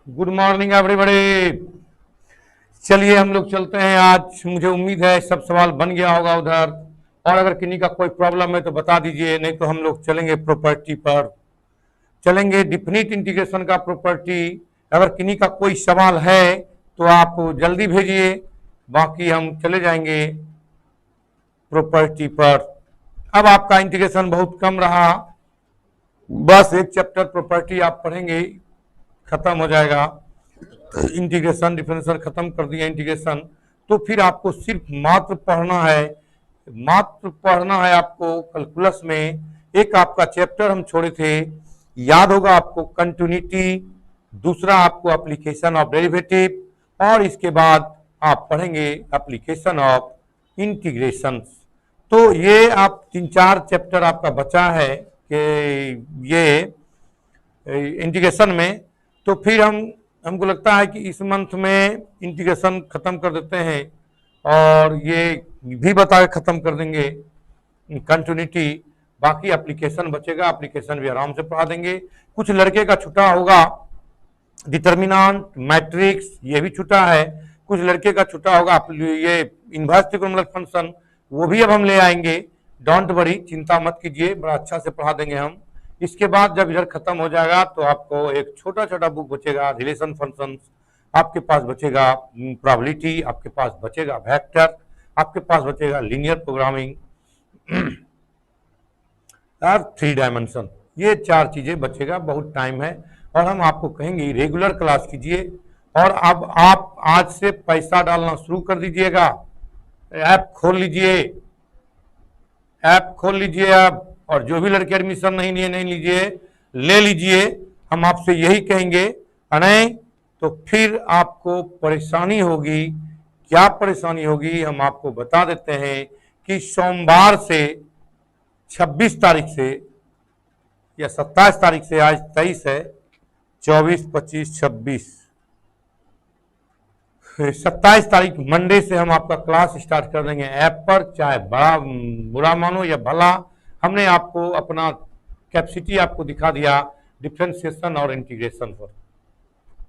Good morning everybody. चलिए हम लोग चलते हैं। आज मुझे उम्मीद है सब सवाल बन गया होगा उधर, और अगर किन्हीं का कोई प्रॉब्लम है तो बता दीजिए, नहीं तो हम लोग चलेंगे प्रॉपर्टी पर, चलेंगे डिफिनिट इंटीग्रेशन का प्रॉपर्टी। अगर किन्हीं का कोई सवाल है तो आप जल्दी भेजिए, बाकी हम चले जाएंगे प्रॉपर्टी पर। अब आपका इंटीग्रेशन बहुत कम रहा, बस एक चैप्टर प्रॉपर्टी आप पढ़ेंगे, खत्म हो जाएगा। इंटीग्रेशन डिफरेंशियल खत्म कर दिया इंटीग्रेशन, तो फिर आपको सिर्फ मात्र पढ़ना है, मात्र पढ़ना है आपको। कैलकुलस में एक आपका चैप्टर हम छोड़े थे, याद होगा आपको, कंटिन्यूटी, दूसरा आपको एप्लीकेशन ऑफ डेरिवेटिव, और इसके बाद आप पढ़ेंगे एप्लीकेशन ऑफ इंटीग्रेशन। तो ये आप 3-4 चैप्टर आपका बचा है कि ये इंटीग्रेशन में। तो फिर हमको लगता है कि इस मंथ में इंटीग्रेशन खत्म कर देते हैं, और ये भी बता के खत्म कर देंगे कंटिन्यूटी। बाकी एप्लीकेशन बचेगा, एप्लीकेशन भी आराम से पढ़ा देंगे। कुछ लड़के का छुटा होगा, डिटर्मिनेंट, मैट्रिक्स, ये भी छुटा है। कुछ लड़के का छुटा होगा ये इनवर्स ट्रिगोनोमेट्रिक फंक्शन, वो भी अब हम ले आएंगे। डोंट वरी, चिंता मत कीजिए, बड़ा अच्छा से पढ़ा देंगे हम। इसके बाद जब इधर खत्म हो जाएगा तो आपको एक छोटा छोटा बुक बचेगा, रिलेशन फंक्शंस, आपके पास बचेगा प्रोबेबिलिटी, आपके पास बचेगा वेक्टर, आपके पास बचेगा लीनियर प्रोग्रामिंग और 3 डायमेंशन। ये 4 चीजें बचेगा, बहुत टाइम है। और हम आपको कहेंगे रेगुलर क्लास कीजिए। और अब आप आज से पैसा डालना शुरू कर दीजिएगा। ऐप खोल लीजिए, ऐप खोल लीजिए आप, और जो भी लड़के एडमिशन नहीं लिए नहीं लीजिए, ले लीजिए। हम आपसे यही कहेंगे, नहीं तो फिर आपको परेशानी होगी। क्या परेशानी होगी हम आपको बता देते हैं कि सोमवार से 26 तारीख से या 27 तारीख से, आज 23 है, 24, 25, 26, 27 तारीख मंडे से हम आपका क्लास स्टार्ट कर देंगे ऐप पर। चाहे बड़ा बुरा मानो या भला, हमने आपको अपना कैपेसिटी आपको दिखा दिया डिफरेंशिएशन और इंटीग्रेशन पर।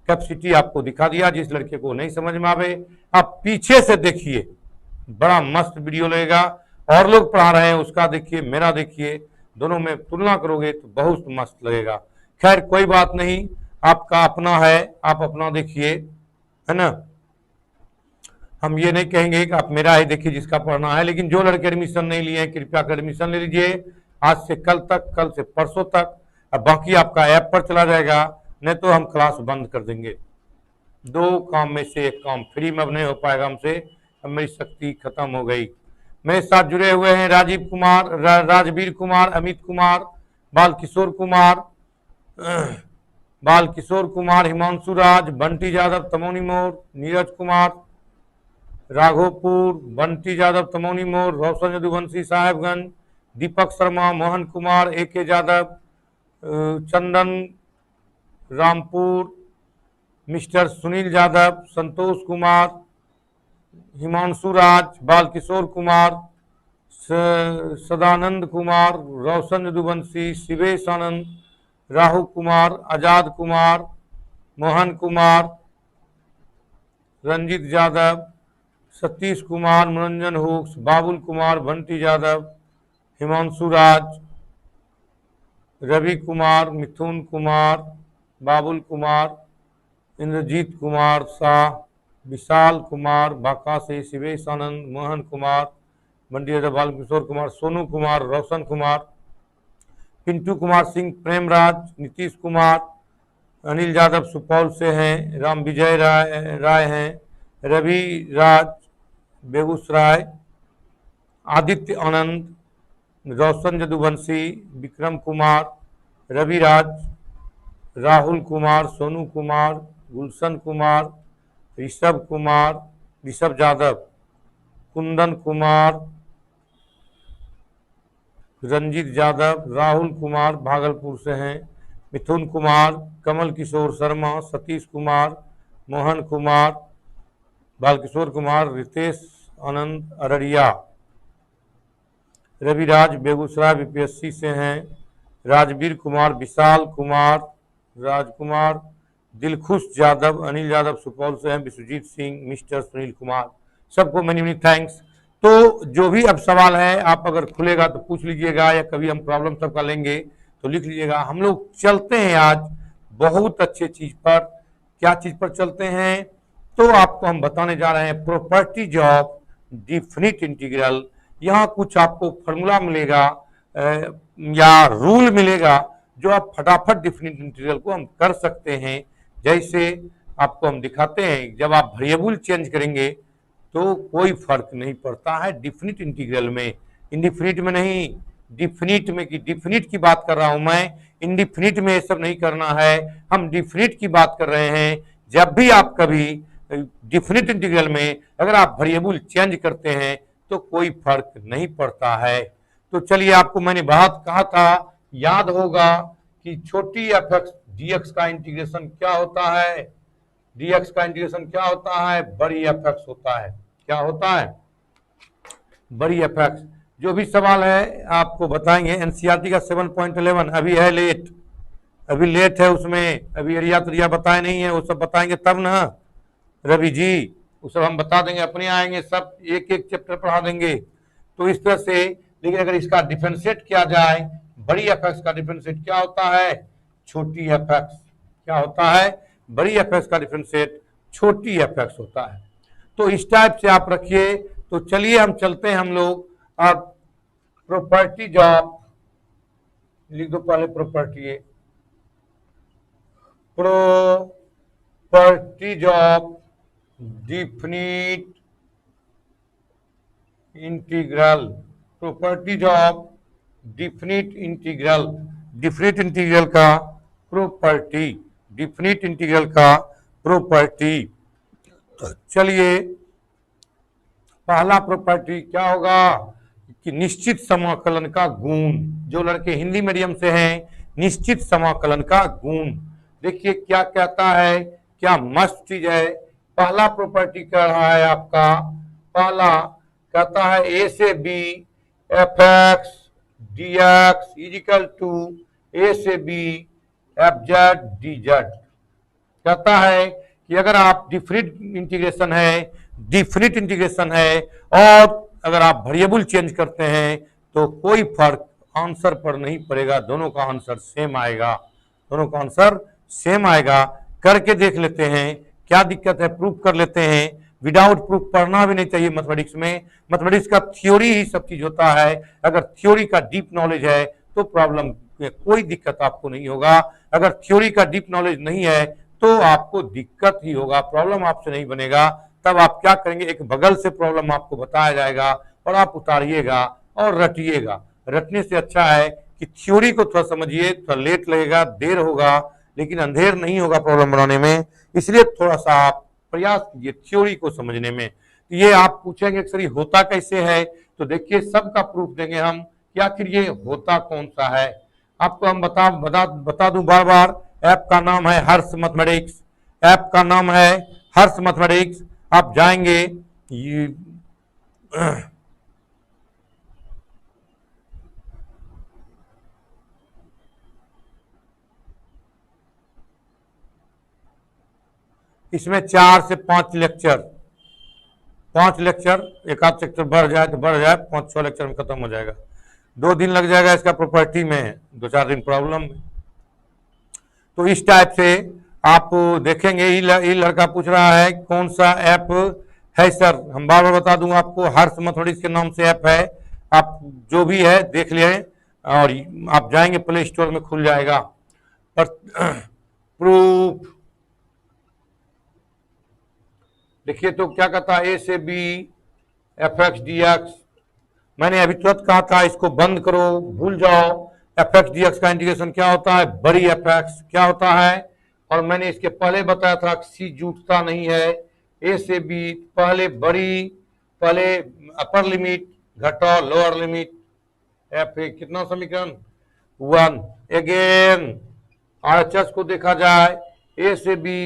कैपेसिटी आपको दिखा दिया। जिस लड़के को नहीं समझ में आवे, आप पीछे से देखिए, बड़ा मस्त वीडियो लगेगा। और लोग पढ़ा रहे हैं उसका देखिए, मेरा देखिए, दोनों में तुलना करोगे तो बहुत मस्त लगेगा। खैर कोई बात नहीं, आपका अपना है, आप अपना देखिए, है ना। हम ये नहीं कहेंगे कि आप मेरा ही देखिए जिसका पढ़ना है, लेकिन जो लड़के एडमिशन नहीं लिए हैं कृपया कर एडमिशन ले लीजिए, आज से कल तक, कल से परसों तक। अब बाकी आपका ऐप पर चला जाएगा, नहीं तो हम क्लास बंद कर देंगे। 2 काम में से 1 काम फ्री में अब नहीं हो पाएगा हमसे, अब मेरी शक्ति खत्म हो गई। मेरे साथ जुड़े हुए हैं राजीव कुमार, राजवीर कुमार, अमित कुमार, बालकिशोर कुमार, बालकिशोर कुमार, हिमांशु राज, बंटी यादव, तमोनी मोड़, नीरज कुमार, राघोपुर, बंटी यादव, तमोनी मोड़, रोशन यदुवंशी, साहेबगंज, दीपक शर्मा, मोहन कुमार, AK यादव, चंदन रामपुर, मिस्टर सुनील यादव, संतोष कुमार, हिमांशु राज, बालकिशोर कुमार, सदानंद कुमार, रोशन यदुवंशी, शिवेश आनंद, राहुल कुमार, आजाद कुमार, मोहन कुमार, रंजीत यादव, सतीश कुमार, मनोरंजन हुक्स, बाबुल कुमार, बंटी यादव, हिमांशु राज, रवि कुमार, मिथुन कुमार, बाबुल कुमार, इंद्रजीत कुमार शाह, विशाल कुमार, बाकाशी, शिवेश आनंद, मोहन कुमार, बंटी यादव, बालकिशोर कुमार, सोनू कुमार, रोशन कुमार, पिंटू कुमार सिंह, प्रेमराज, नीतीश कुमार, अनिल यादव सुपौल से हैं, राम विजय राय हैं, रवि राज बेगूसराय, आदित्य आनंद, रोशन यदुवंशी, विक्रम कुमार, रविराज, राहुल कुमार, सोनू कुमार, गुलशन कुमार, ऋषभ कुमार, ऋषभ यादव, कुंदन कुमार, रंजीत यादव, राहुल कुमार भागलपुर से हैं, मिथुन कुमार, कमल किशोर शर्मा, सतीश कुमार, मोहन कुमार, बालकिशोर कुमार, रितेश आनंद अररिया, रविराज बेगूसराय BPSC से हैं, राजवीर कुमार, विशाल कुमार, राजकुमार, दिलखुश यादव, अनिल यादव सुपौल से हैं, विश्वजीत सिंह, मिस्टर सुनील कुमार, सबको मेनी मेनी थैंक्स। तो जो भी अब सवाल है आप अगर खुलेगा तो पूछ लीजिएगा, या कभी हम प्रॉब्लम सबका लेंगे तो लिख लीजिएगा। हम लोग चलते हैं आज बहुत अच्छे चीज पर। क्या चीज पर चलते हैं? तो आपको हम बताने जा रहे हैं प्रॉपर्टीज ऑफ डिफिनिट इंटीग्रल। यहाँ कुछ आपको फॉर्मूला मिलेगा या रूल मिलेगा जो आप फटाफट डिफिनिट इंटीग्रल को हम कर सकते हैं। जैसे आपको हम दिखाते हैं, जब आप वेरिएबल चेंज करेंगे तो कोई फर्क नहीं पड़ता है डिफिनिट इंटीग्रल में, इंडिफिनिट में नहीं, डिफिनिट में। कि डिफिनिट की बात कर रहा हूं मैं, इंडिफिनिट में ये सब नहीं करना है, हम डिफिनिट की बात कर रहे हैं। जब भी आप कभी डिफिनिट इंटीग्रल में अगर आप वेरिएबल चेंज करते हैं तो कोई फर्क नहीं पड़ता है। तो चलिए, आपको मैंने बात कहा था, याद होगा कि छोटी एफ एक्स डी एक्स का इंटीग्रेशन क्या होता है, डीएक्स का इंटीग्रेशन क्या होता है, बड़ी एफ एक्स होता है। क्या होता है? बड़ी एफ एक्स। जो भी सवाल है आपको बताएंगे। एनसीईआरटी का 7.11 अभी है लेट, अभी लेट है उसमें, अभी एरिया तरिया बताए नहीं है, वो सब बताएंगे तब ना रवि जी, वो सब हम बता देंगे, अपने आएंगे सब, एक एक चैप्टर पढ़ा देंगे। तो इस तरह से, लेकिन अगर इसका डिफरेंशिएट किया जाए, बड़ी एफ एक्स का डिफरेंशिएट क्या होता है, छोटी एफ एक्स। क्या होता है? बड़ी एफ एक्स का डिफरेंशिएट छोटी एफ एक्स होता है। तो इस टाइप से आप रखिए। तो चलिए हम चलते हैं हम लोग अब प्रॉपर्टीज ऑफ, लिख दो पहले property, properties of definite integral, properties of definite integral, definite integral का प्रॉपर्टी, डिफिनिट इंटीग्रल का प्रॉपर्टी। चलिए, पहला प्रॉपर्टी क्या होगा कि निश्चित समाकलन का गुण। जो लड़के हिंदी मीडियम से हैं, निश्चित समाकलन का गुण देखिए क्या कहता है, क्या मस्त चीज है। पहला प्रॉपर्टी कह रहा है आपका, पहला कहता है ए से B F x D x is equal to a से B F Z D z. कहता है कि अगर आप डिफिनिट इंटीग्रेशन है, डिफिनिट इंटीग्रेशन है, और अगर आप वेरिएबल चेंज करते हैं तो कोई फर्क आंसर पर नहीं पड़ेगा, दोनों का आंसर सेम आएगा, दोनों का आंसर सेम आएगा। करके देख लेते हैं क्या दिक्कत है, प्रूफ कर लेते हैं। विदाउट प्रूफ पढ़ना भी नहीं चाहिए मैथमेटिक्स में, मैथमेटिक्स का थ्योरी ही सब चीज होता है। अगर थ्योरी का डीप नॉलेज है तो प्रॉब्लम कोई दिक्कत आपको नहीं होगा, अगर थ्योरी का डीप नॉलेज नहीं है तो आपको दिक्कत ही होगा, प्रॉब्लम आपसे नहीं बनेगा। तब आप क्या करेंगे, एक बगल से प्रॉब्लम आपको बताया जाएगा और आप उतारिएगा और रटिएगा। रटने से अच्छा है कि थ्योरी को थोड़ा समझिए, थोड़ा लेट लगेगा, देर होगा, लेकिन अंधेर नहीं होगा प्रॉब्लम बनाने में। इसलिए थोड़ा सा आप प्रयास कीजिए थ्योरी को समझने में। तो ये आप पूछेंगे सर होता कैसे है, तो देखिए सबका प्रूफ देंगे हम कि आखिर ये होता कौन सा है। आपको हम बता दूं बार बार, ऐप का नाम है हर्ष मैथमेटिक्स, ऐप का नाम है हर्ष मैथमेटिक्स। आप जाएंगे इसमें 4 से 5 लेक्चर, 5 लेक्चर, एक आध लेक्चर बढ़ जाए तो बढ़ जाए, 5-6 लेक्चर में खत्म हो जाएगा। 2 दिन लग जाएगा इसका प्रॉपर्टी में, 2-4 दिन प्रॉब्लम में। तो इस टाइप से आप देखेंगे। ये लड़का पूछ रहा है कौन सा ऐप है सर, हम बार बार बता दूंगा आपको, हर्ष मैथमेटिक्स के नाम से ऐप है। आप जो भी है देख लिए, और आप जाएंगे प्ले स्टोर में खुल जाएगा। पर प्रूफ देखिए तो क्या कहता है, ए से B F x D X. मैंने अभी तुरंत कहा था इसको बंद करो, भूल जाओ। एफ एक्स डी एक्स का इंटीग्रेशन क्या होता है, बड़ी एफ एक्स क्या होता है। और मैंने इसके पहले बताया था कि सी जुटता नहीं है, ए से बी पहले बड़ी, पहले अपर लिमिट घटाओ लोअर लिमिट, एफ कितना समीकरण 1। अगेन आरएचएस को देखा जाए, ए से B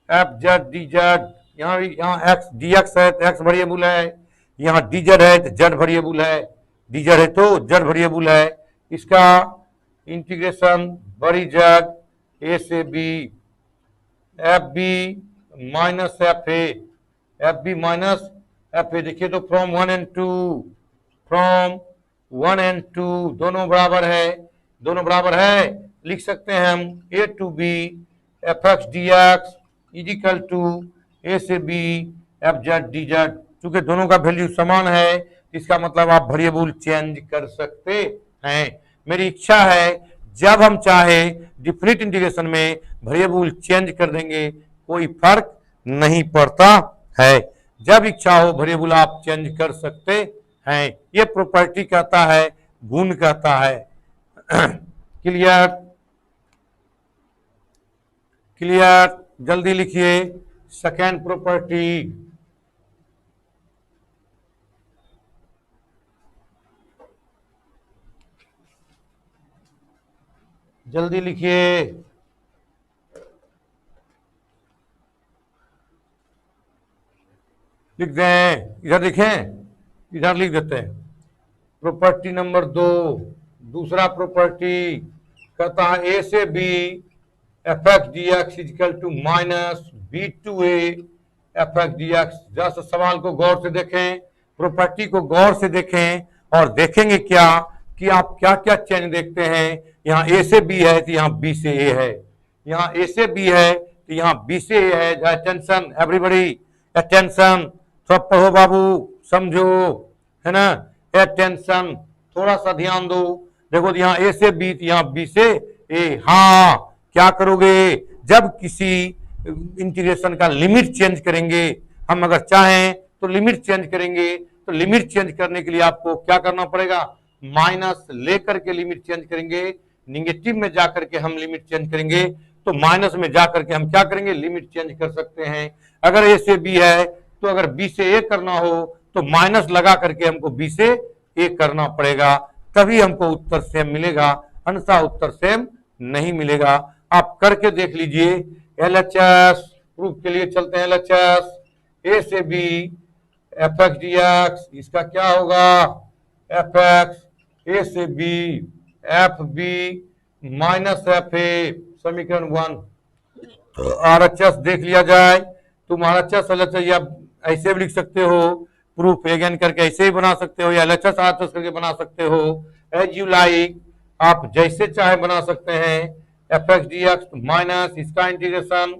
F Z D Z, यहाँ एक्स डी एक्स है तो एक्स वेरिएबल है, यहाँ डी जेड है तो जेड वेरिएबल है, डी जेड है तो जेड वेरिएबल है। इसका इंटीग्रेशन बड़ी जेड ए से B F B minus F A, F B minus F A. देखिए तो फ्रॉम 1 and 2, फ्रॉम 1 and 2 दोनों बराबर है, दोनों बराबर है, लिख सकते हैं हम a to B F x D x is equal to a से B F Z D z. चूंकि दोनों का वैल्यू समान है, इसका मतलब आप वेरिएबल चेंज कर सकते हैं। मेरी इच्छा है जब हम चाहे डिफरेंट इंटीग्रेशन में वेरिएबल चेंज कर देंगे, कोई फर्क नहीं पड़ता है। जब इच्छा हो वेरिएबल आप चेंज कर सकते हैं। ये प्रॉपर्टी कहता है, गुण कहता है। क्लियर, क्लियर, जल्दी लिखिए सेकेंड प्रॉपर्टी। जल्दी लिखिए, लिख दें, इधर लिखें, इधर लिख देते हैं। प्रॉपर्टी नंबर 2, दूसरा प्रॉपर्टी कहता है ए से B F x D x is equal to minus B to A F x D X. जरा सा सवाल को गौर से देखें, प्रॉपर्टी को गौर से देखें और देखेंगे क्या कि आप क्या क्या चेंज देखते हैं। यहाँ ए से बी है तो यहाँ बी से ए है, यहाँ ए से बी है तो यहाँ बी से ए है। अटेंशन एवरीबॉडी, अटेंशन, थोड़ा पढ़ो बाबू, समझो, है ना। अटेंशन, थोड़ा सा ध्यान दो। देखो यहाँ ए से बी तो यहाँ बी से ए। हाँ, क्या करोगे जब किसी इंटीग्रेशन का लिमिट चेंज करेंगे, हम अगर चाहें तो लिमिट चेंज करेंगे, तो लिमिट चेंज करने के लिए आपको क्या करना पड़ेगा, माइनस लेकर के लिमिट चेंज करेंगे। निगेटिव में जाकर के हम लिमिट चेंज करेंगे, तो माइनस में जाकर के हम क्या करेंगे, लिमिट चेंज कर सकते हैं। अगर ए से बी है तो अगर बी से ए करना हो तो माइनस लगा करके हमको बी से ए करना पड़ेगा, तभी हमको उत्तर सेम मिलेगा, अन्यथा उत्तर सेम नहीं मिलेगा। आप करके देख लीजिए। एलएचएस प्रूफ के लिए चलते हैं। एलएचएस ए से B F x D X, इसका क्या होगा, एफ एक्स ए से B F B minus F A, समीकरण 1। आरएचएस देख लिया जाए, तुम आरएचएस एलएचएस या ऐसे भी लिख सकते हो, प्रूफ अगेन करके ऐसे ही बना सकते हो, या एलएचएस आरएचएस करके बना सकते हो, एज यू लाइक, आप जैसे चाहे बना सकते हैं। F x D x minus इसका इंटीग्रेशन,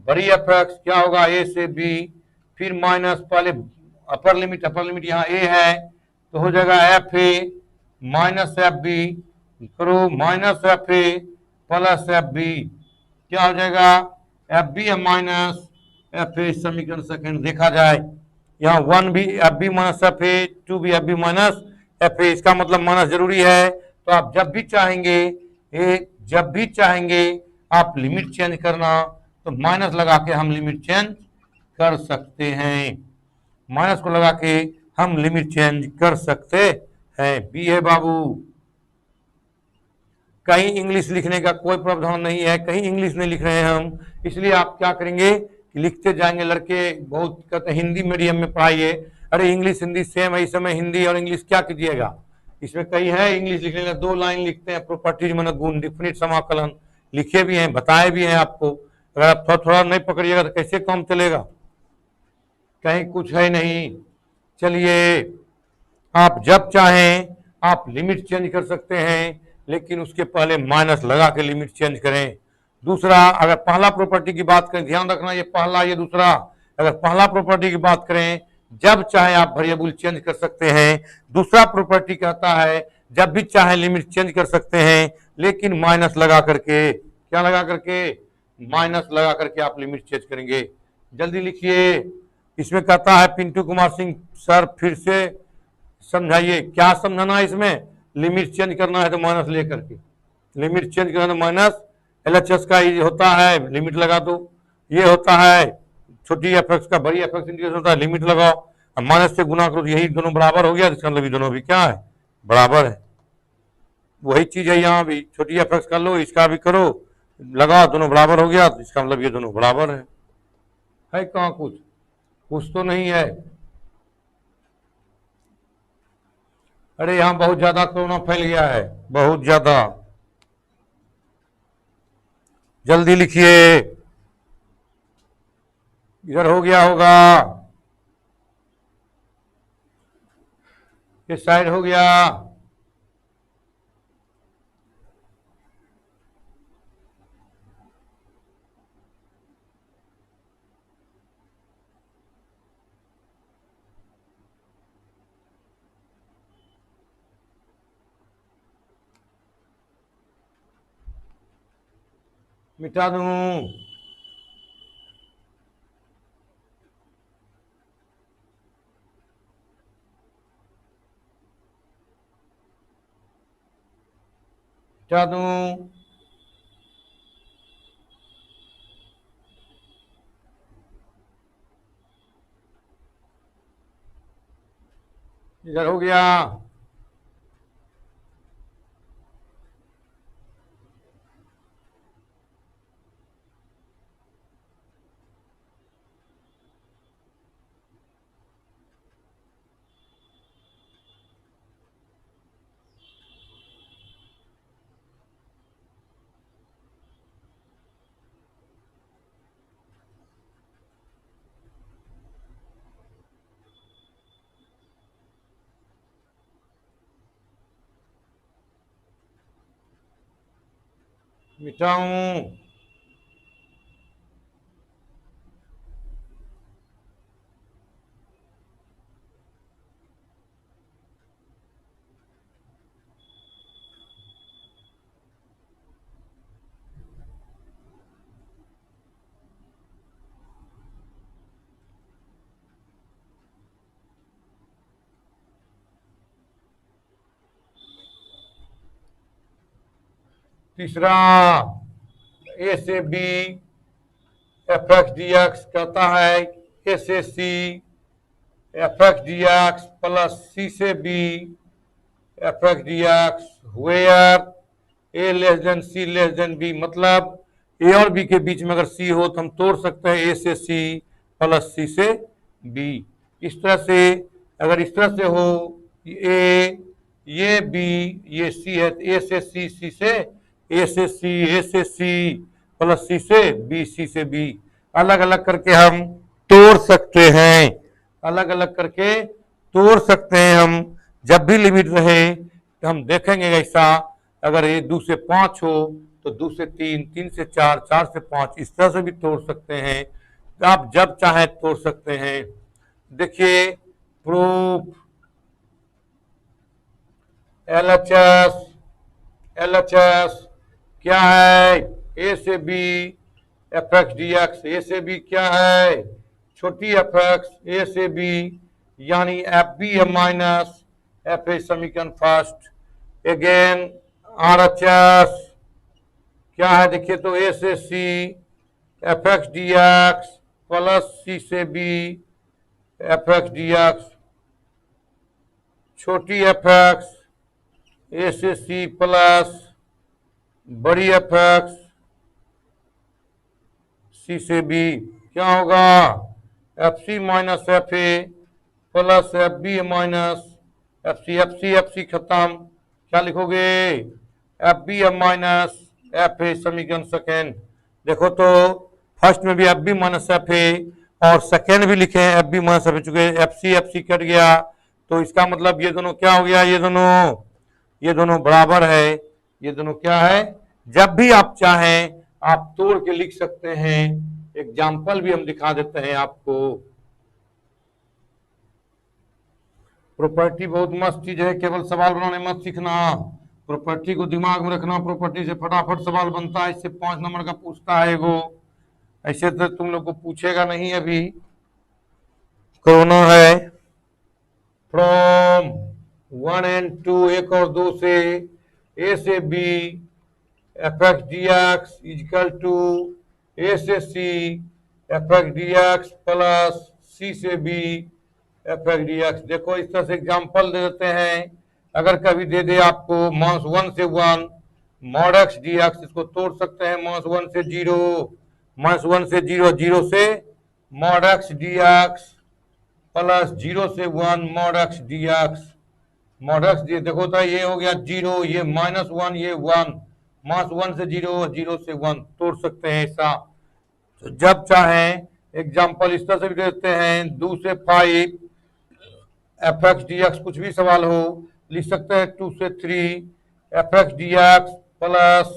बड़ी एफ एक्स क्या होगा ए से बी, फिर माइनस, पहले अपर लिमिट यहाँ ए है तो हो जाएगा एफ ए माइनस एफ बी, करो minus F A plus f b, क्या हो जाएगा f B minus F A. समीकरण सेकंड देखा जाए, यहाँ 1 भी f B minus F a, 2 भी f B minus F a, इसका मतलब माइनस जरूरी है। तो आप जब भी चाहेंगे आप लिमिट चेंज करना, तो माइनस लगा के हम लिमिट चेंज कर सकते हैं, माइनस को लगा के हम लिमिट चेंज कर सकते हैं। बी है बाबू, कहीं इंग्लिश लिखने का कोई प्रावधान नहीं है, कहीं इंग्लिश नहीं लिख रहे हैं हम, इसलिए आप क्या करेंगे कि लिखते जाएंगे। लड़के बहुत कहते हैं हिंदी मीडियम में पढ़ाइए, अरे इंग्लिश हिंदी सेम है, इस समय हिंदी और इंग्लिश क्या कीजिएगा, इसमें कहीं है इंग्लिश लिखने में 2 लाइन लिखते हैं, प्रॉपर्टीज मन गुण डिफिनिट समाकलन लिखे भी हैं, बताए भी हैं आपको। अगर आप थोड़ा थोड़ा नहीं पकड़िएगा तो कैसे काम चलेगा, कहीं कुछ है नहीं। चलिए, आप जब चाहें आप लिमिट चेंज कर सकते हैं, लेकिन उसके पहले माइनस लगा के लिमिट चेंज करें। दूसरा, अगर पहला प्रॉपर्टी की बात करें, ध्यान रखना ये पहला ये दूसरा, अगर पहला प्रॉपर्टी की बात करें जब चाहे आप वेरिएबल चेंज कर सकते हैं। दूसरा प्रॉपर्टी कहता है जब भी चाहे लिमिट चेंज कर सकते हैं, लेकिन माइनस लगा करके, क्या लगा करके, माइनस लगा करके आप लिमिट चेंज करेंगे। जल्दी लिखिए। इसमें कहता है पिंटू कुमार सिंह सर फिर से समझाइए, क्या समझाना है इसमें, लिमिट चेंज करना है तो माइनस लेकर के, लिमिट चेंज करना माइनस, एलएचएस का ये होता है लिमिट लगा दो, ये होता है छोटी एफ एक्स का बड़ी एफ एक्स इंटीग्रेशन होता है, लिमिट लगाओ, अब माइनस से गुना करो, यही दोनों बराबर हो गया, इसका मतलब ये दोनों भी क्या है, बराबर है। वही चीज है यहाँ भी, छोटी एफ एक्स कर लो, इसका भी करो, लगाओ, दोनों बराबर हो गया, तो इसका मतलब ये दोनों बराबर है कहाँ कुछ तो नहीं है। अरे यहाँ बहुत ज्यादा कोरोना फैल गया है, बहुत ज्यादा, जल्दी लिखिए। इधर हो गया होगा, इस साइड हो गया, मिटा दूं, मिटा दूं, इधर हो गया, मिटाऊं, तीसरा ए से B F x D x कहता है ए से c f x D x plus c से B F x D x where a less than c less than b, मतलब ए और बी के बीच में अगर सी हो तो हम तोड़ सकते हैं ए से सी प्लस सी से बी। इस तरह से अगर इस तरह से हो ए ये बी ये सी है, ए से सी सी से ए से सी ए से सी प्लस सी से बी सी से बी, अलग अलग करके हम तोड़ सकते हैं, अलग अलग करके तोड़ सकते हैं हम। जब भी लिमिट रहे तो हम देखेंगे ऐसा, अगर ये 2 से 5 हो तो 2 से 3, 3 से 4, 4 से 5, इस तरह से भी तोड़ सकते हैं, तो आप जब चाहे तोड़ सकते हैं। देखिए प्रूफ LHS, LHS क्या है, ए से B F x D x, ए से बी क्या है छोटी एफ एक्स ए से बी, यानी एफ बी है माइनस एफ ए समीकरण फर्स्ट। अगेन RHS क्या है, देखिए तो ए से c f x D x plus c से B F x D x, छोटी एफ एक्स ए से सी प्लस बड़ी एफ एक्स सी से बी, क्या होगा f c minus F A plus f B minus f c खत्म, क्या लिखोगे f B minus F A समीकरण सेकेंड। देखो तो फर्स्ट में भी f B minus F a और सेकेंड भी लिखे हैं f B minus F A, चुके एफ सी कट गया, तो इसका मतलब ये दोनों क्या हो गया, ये दोनों बराबर है, ये दोनों क्या है। जब भी आप चाहें आप तोड़ के लिख सकते हैं, एग्जाम्पल भी हम दिखा देते हैं आपको। प्रॉपर्टी बहुत मस्त चीज है, केवल सवाल बनाने मत सीखना, प्रॉपर्टी को दिमाग में रखना, प्रॉपर्टी से फटाफट सवाल बनता है, इससे 5 नंबर का पूछता है वो, ऐसे तो तुम लोग को पूछेगा नहीं, अभी कोरोना है। फ्रॉम 1 and 2 1 और 2 से ए से B F x D x is equal to a से c f x D x plus c से B F x D x. देखो इस तरह से एग्जाम्पल दे देते हैं, अगर कभी दे दे आपको माइनस 1 से 1 मॉड एक्स डी एक्स, इसको तोड़ सकते हैं माइनस 1 से 0, माइनस 1 से 0, 0 से mod x D x plus 0 से 1 mod x D x, mod x D, देखो तो ये हो गया 0, ये माइनस 1, ये 1, माइनस 1 से 0, 0 से 1 तोड़ सकते हैं ऐसा। तो जब चाहें एग्जाम्पल इस तरह से भी दे देते हैं, 2 से 5 एफ एक्स डी एक्स, कुछ भी सवाल हो लिख सकते हैं। 2 से 3 F x D x plus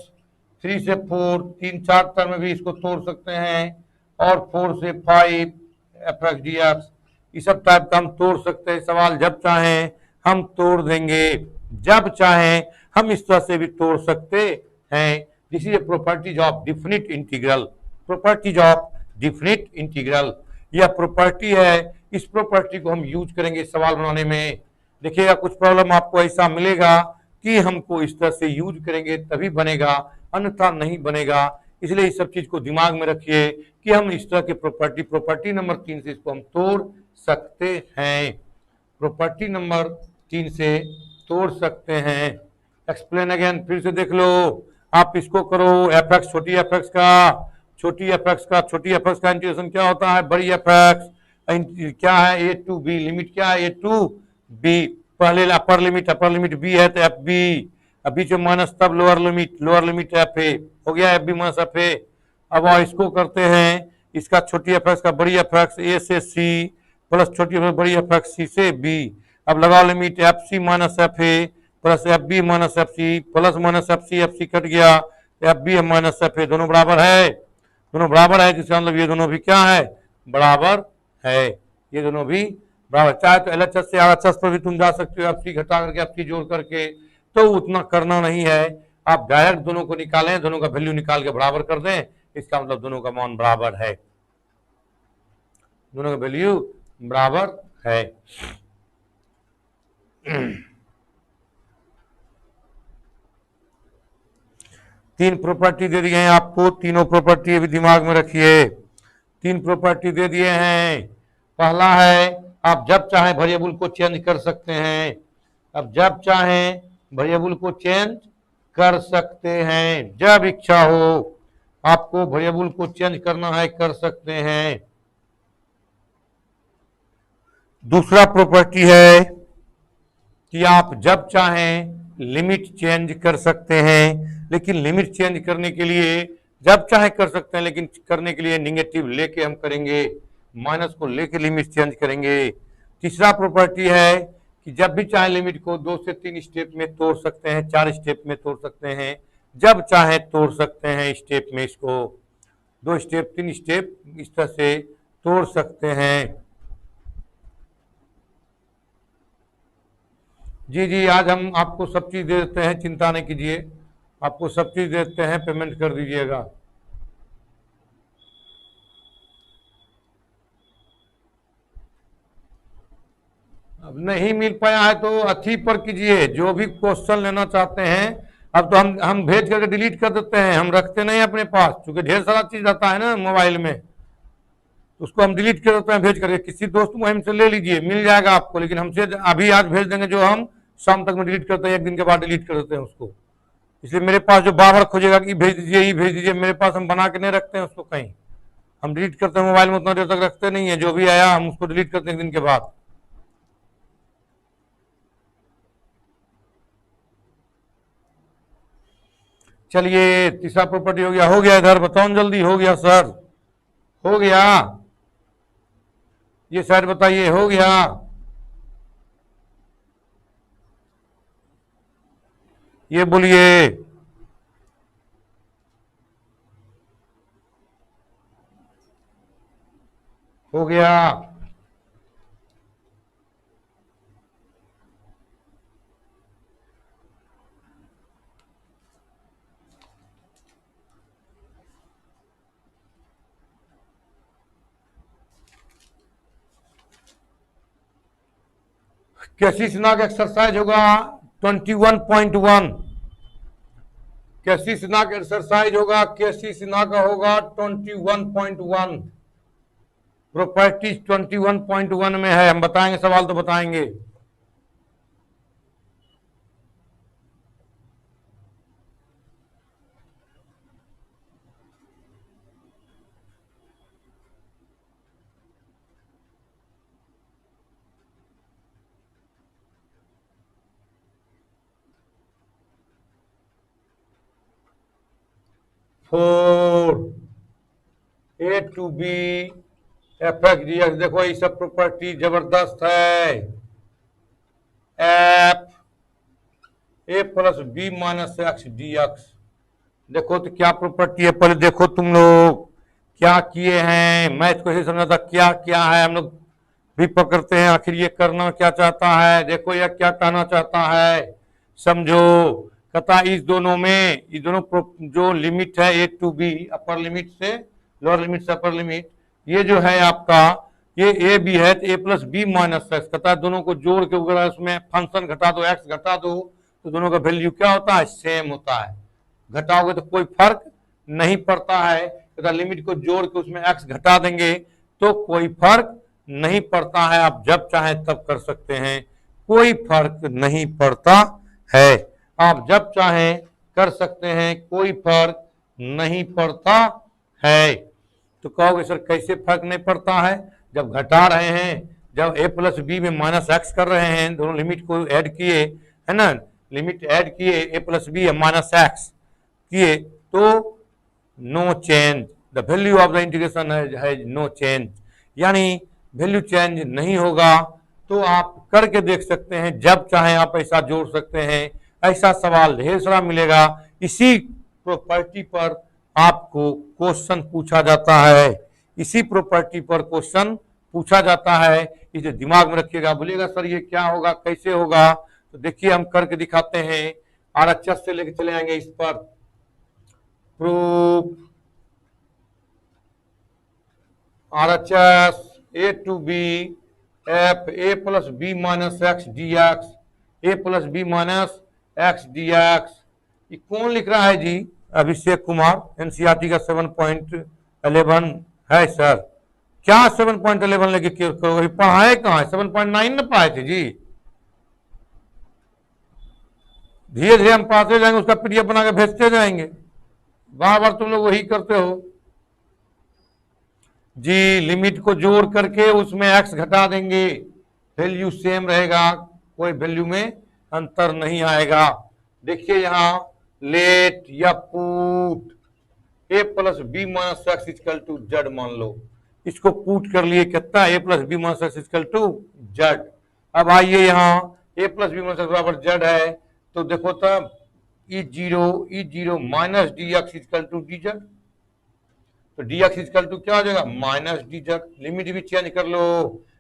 3 से 4, 3-4 टर्म में भी इसको तोड़ सकते हैं, और 4 से 5 एफ एक्स डी एक्स, ये सब टाइप का हम तोड़ सकते हैं। सवाल जब चाहें हम तोड़ देंगे, जब चाहें हम इस तरह से भी तोड़ सकते हैं। This is a properties of definite integral. Properties of definite integral, यह प्रॉपर्टी है, इस प्रॉपर्टी को हम यूज करेंगे सवाल बनाने में। देखिएगा कुछ प्रॉब्लम आपको ऐसा मिलेगा कि हमको इस तरह से यूज करेंगे तभी बनेगा, अन्यथा नहीं बनेगा। इसलिए इस सब चीज को दिमाग में रखिए कि हम इस तरह के प्रॉपर्टी नंबर 3 से इसको हम तोड़ सकते हैं। प्रॉपर्टी नंबर 3 से तोड़ सकते हैं। एक्सप्लेन अगेन, फिर से देख लो। आप इसको करो, एफ एक्स छोटी एफ एक्स का छोटी एफ एक्स का इंटीग्रेशन क्या होता है, बड़ी एफ एक्स क्या है, ए टू बी, लिमिट क्या है, ए टू बी। पहले अपर लिमिट बी है तो एफ बी, बीच में माइनस, तब लोअर लिमिट एफ ए हो गया, F B minus F A. अब इसको करते हैं, इसका छोटी एफ एक्स का बड़ी एफ एक्स ए से सी प्लस छोटी बड़ी एफ एक्स सी से बी। अब लगाओ limit f c minus F A plus f B minus f c plus minus f c cut गया, F B minus F a दोनों बराबर है, जिसका मतलब ये दोनों भी क्या है, बराबर है। ये दोनों भी बराबर, चाहे तो एलएचएस से आरएचएस पर भी तुम जा सकते हो, एफ सी घटा करके एफ सी जोड़ करके, तो उतना करना नहीं है। आप डायरेक्ट दोनों को निकालें, दोनों का वैल्यू निकाल के बराबर कर दें, इसका मतलब दोनों का मान बराबर है, दोनों का वैल्यू बराबर है। तीन प्रॉपर्टी दे दिए हैं आपको, तीनों प्रॉपर्टी अभी दिमाग में रखिए। तीन प्रॉपर्टी दे दिए हैं। पहला है आप जब चाहें वेरिएबल को चेंज कर सकते हैं, अब जब चाहें वेरिएबल को चेंज कर सकते हैं, जब इच्छा हो आपको वेरिएबल को चेंज करना है कर सकते हैं। दूसरा प्रॉपर्टी है कि आप जब चाहें लिमिट चेंज कर सकते हैं, लेकिन लिमिट चेंज करने के लिए जब चाहे कर सकते हैं, लेकिन करने के लिए निगेटिव लेके हम करेंगे, माइनस को लेके लिमिट चेंज करेंगे। तीसरा प्रॉपर्टी है कि जब भी चाहे लिमिट को 2 से 3 स्टेप में तोड़ सकते हैं, 4 स्टेप में तोड़ सकते हैं, जब चाहे तोड़ सकते हैं स्टेप में, इसको 2 स्टेप 3 स्टेप इस तरह से तोड़ सकते हैं। जी जी, आज हम आपको सब चीज़ दे देते हैं, चिंता नहीं कीजिए, आपको सब चीज़ दे देते हैं, पेमेंट कर दीजिएगा। अब नहीं मिल पाया है तो अथी पर कीजिए, जो भी क्वेश्चन लेना चाहते हैं। अब तो हम भेज करके डिलीट कर देते हैं, हम रखते नहीं अपने पास, क्योंकि ढेर सारा चीज़ आता है ना मोबाइल में, उसको हम डिलीट कर देते हैं भेज करके। किसी दोस्त मुहिम से ले लीजिए, मिल जाएगा आपको, लेकिन हमसे अभी आज भेज देंगे, जो हम शाम तक में डिलीट करते हैं, 1 दिन के बाद डिलीट कर देते हैं उसको। इसलिए मेरे पास जो बार बार खोजेगा कि भेज दीजिए, ये भेज दीजिए, मेरे पास हम बना के नहीं रखते हैं उसको कहीं, हम डिलीट करते हैं मोबाइल में, उतना देर तक रखते नहीं है, जो भी आया हम उसको डिलीट करते हैं 1 दिन के बाद। चलिए तीसरा प्रॉपर्टी हो गया इधर, बताओ जल्दी, हो गया सर, हो गया, ये साइड बताइए, हो गया, ये बोलिए। हो गया, कैसी स्नाक एक्सरसाइज होगा 21.1, कैसी स्नाक एक्सरसाइज होगा, कैसी स्ना का होगा 21.1, प्रॉपर्टीज 21.1 में है, हम बताएंगे, सवाल तो बताएंगे। Four, A to B F x D x, देखो ये सब प्रॉपर्टी जबरदस्त है। एफ ए plus B minus x D x, देखो तो क्या प्रॉपर्टी है, पहले देखो तुम लोग क्या किए हैं। मैथ को ही समझा था क्या क्या है, हम लोग भी पकड़ते हैं आखिर ये करना क्या चाहता है। देखो यह क्या कहना चाहता है, समझो। कहता इस दोनों में, इस दोनों जो लिमिट है a to B, upper limit से लोअर लिमिट से अपर लिमिट, ये जो है आपका ये ए बी है तो ए प्लस बी माइनस एक्स, कहता है दोनों को जोड़ के अगर उसमें फंक्शन घटा दो, एक्स घटा दो, तो दोनों का वैल्यू क्या होता है, सेम होता है। घटाओगे तो कोई फर्क नहीं पड़ता है, तथा लिमिट को जोड़ के उसमें एक्स घटा देंगे तो कोई फर्क नहीं पड़ता है। आप जब चाहें तब कर सकते हैं, कोई फर्क नहीं पड़ता है। आप जब चाहें कर सकते हैं, कोई फर्क नहीं पड़ता है। तो कहोगे सर कैसे फर्क नहीं पड़ता है, जब घटा रहे हैं, जब ए प्लस बी में माइनस एक्स कर रहे हैं, दोनों लिमिट को ऐड किए है ना, लिमिट ऐड किए A plus B minus X किए तो no change, the value of the integration है नो चेंज, यानी वैल्यू चेंज नहीं होगा। तो आप करके देख सकते हैं, जब चाहें आप ऐसा जोड़ सकते हैं। ऐसा सवाल ढेर सारा मिलेगा, इसी प्रॉपर्टी पर आपको क्वेश्चन पूछा जाता है, इसी प्रॉपर्टी पर क्वेश्चन पूछा जाता है। इसे दिमाग में रखिएगा, बोलिएगा सर ये क्या होगा, कैसे होगा। तो देखिए हम करके दिखाते हैं, आरएचएस से लेके चले आएंगे इस पर। Proof RHS A to B F A plus B minus x D x, A plus B minus x D x. ये कौन लिख रहा है जी, अभिषेक कुमार, एनसीईआरटी का 7.11 है सर। क्या 7.11 लेके करोगे, पढ़ाए कहाँ है, 7.9 न पढ़ाए थे जी। धीरे धीरे हम पढ़ाते जाएंगे, उसका पीडीएफ बना के भेजते जाएंगे। बार बार तुम लोग वही करते हो जी। लिमिट को जोड़ करके उसमें एक्स घटा देंगे, वैल्यू सेम रहेगा, कोई वैल्यू में अंतर नहीं आएगा। देखिए यहां लेट या put a plus B minus x equal to z मान लो, इसको पुट कर लिए, कितना a plus B minus x equal to z. अब आइए यहाँ a plus B minus x बराबर जेड है, तो देखो तब ई zero minus D x equal to D Z, तो डी एक्स इक्वल टू क्या हो जाएगा, माइनस डी जेड। लिमिट भी चेंज कर लो,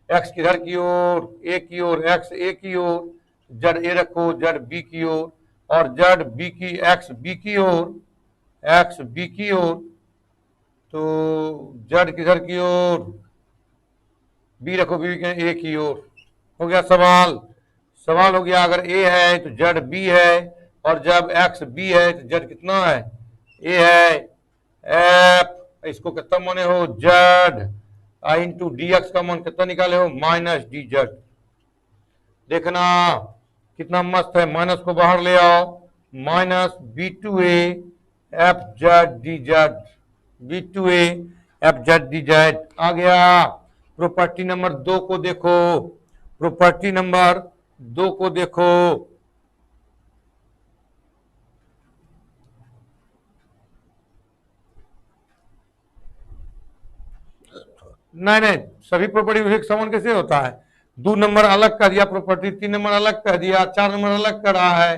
एक्स किधर की ओर, ए की ओर, एक्स ए की ओर, जेड ए रखो, जेड बी की ओर, और जेड बी की एक्स बी की ओर, एक्स बी की ओर, तो जेड किधर की ओर, बी रखो, बी के ए की ओर। हो गया सवाल, सवाल हो गया। अगर ए है तो जेड बी है, और जब एक्स बी है तो जेड कितना है, ए है। एफ इसको कितना माने हो, Z I into D x का मान कितना निकाले हो, माइनस डी जेड। देखना कितना मस्त है, माइनस को बाहर ले आओ, minus B to A f Z D z, b to A f Z D z आ गया। प्रॉपर्टी नंबर 2 को देखो, प्रॉपर्टी नंबर 2 को देखो। नहीं नहीं, सभी प्रॉपर्टी एक समान कैसे होता है, 2 नंबर अलग कर दिया प्रॉपर्टी, 3 नंबर अलग कर दिया, 4 नंबर अलग कर रहा है।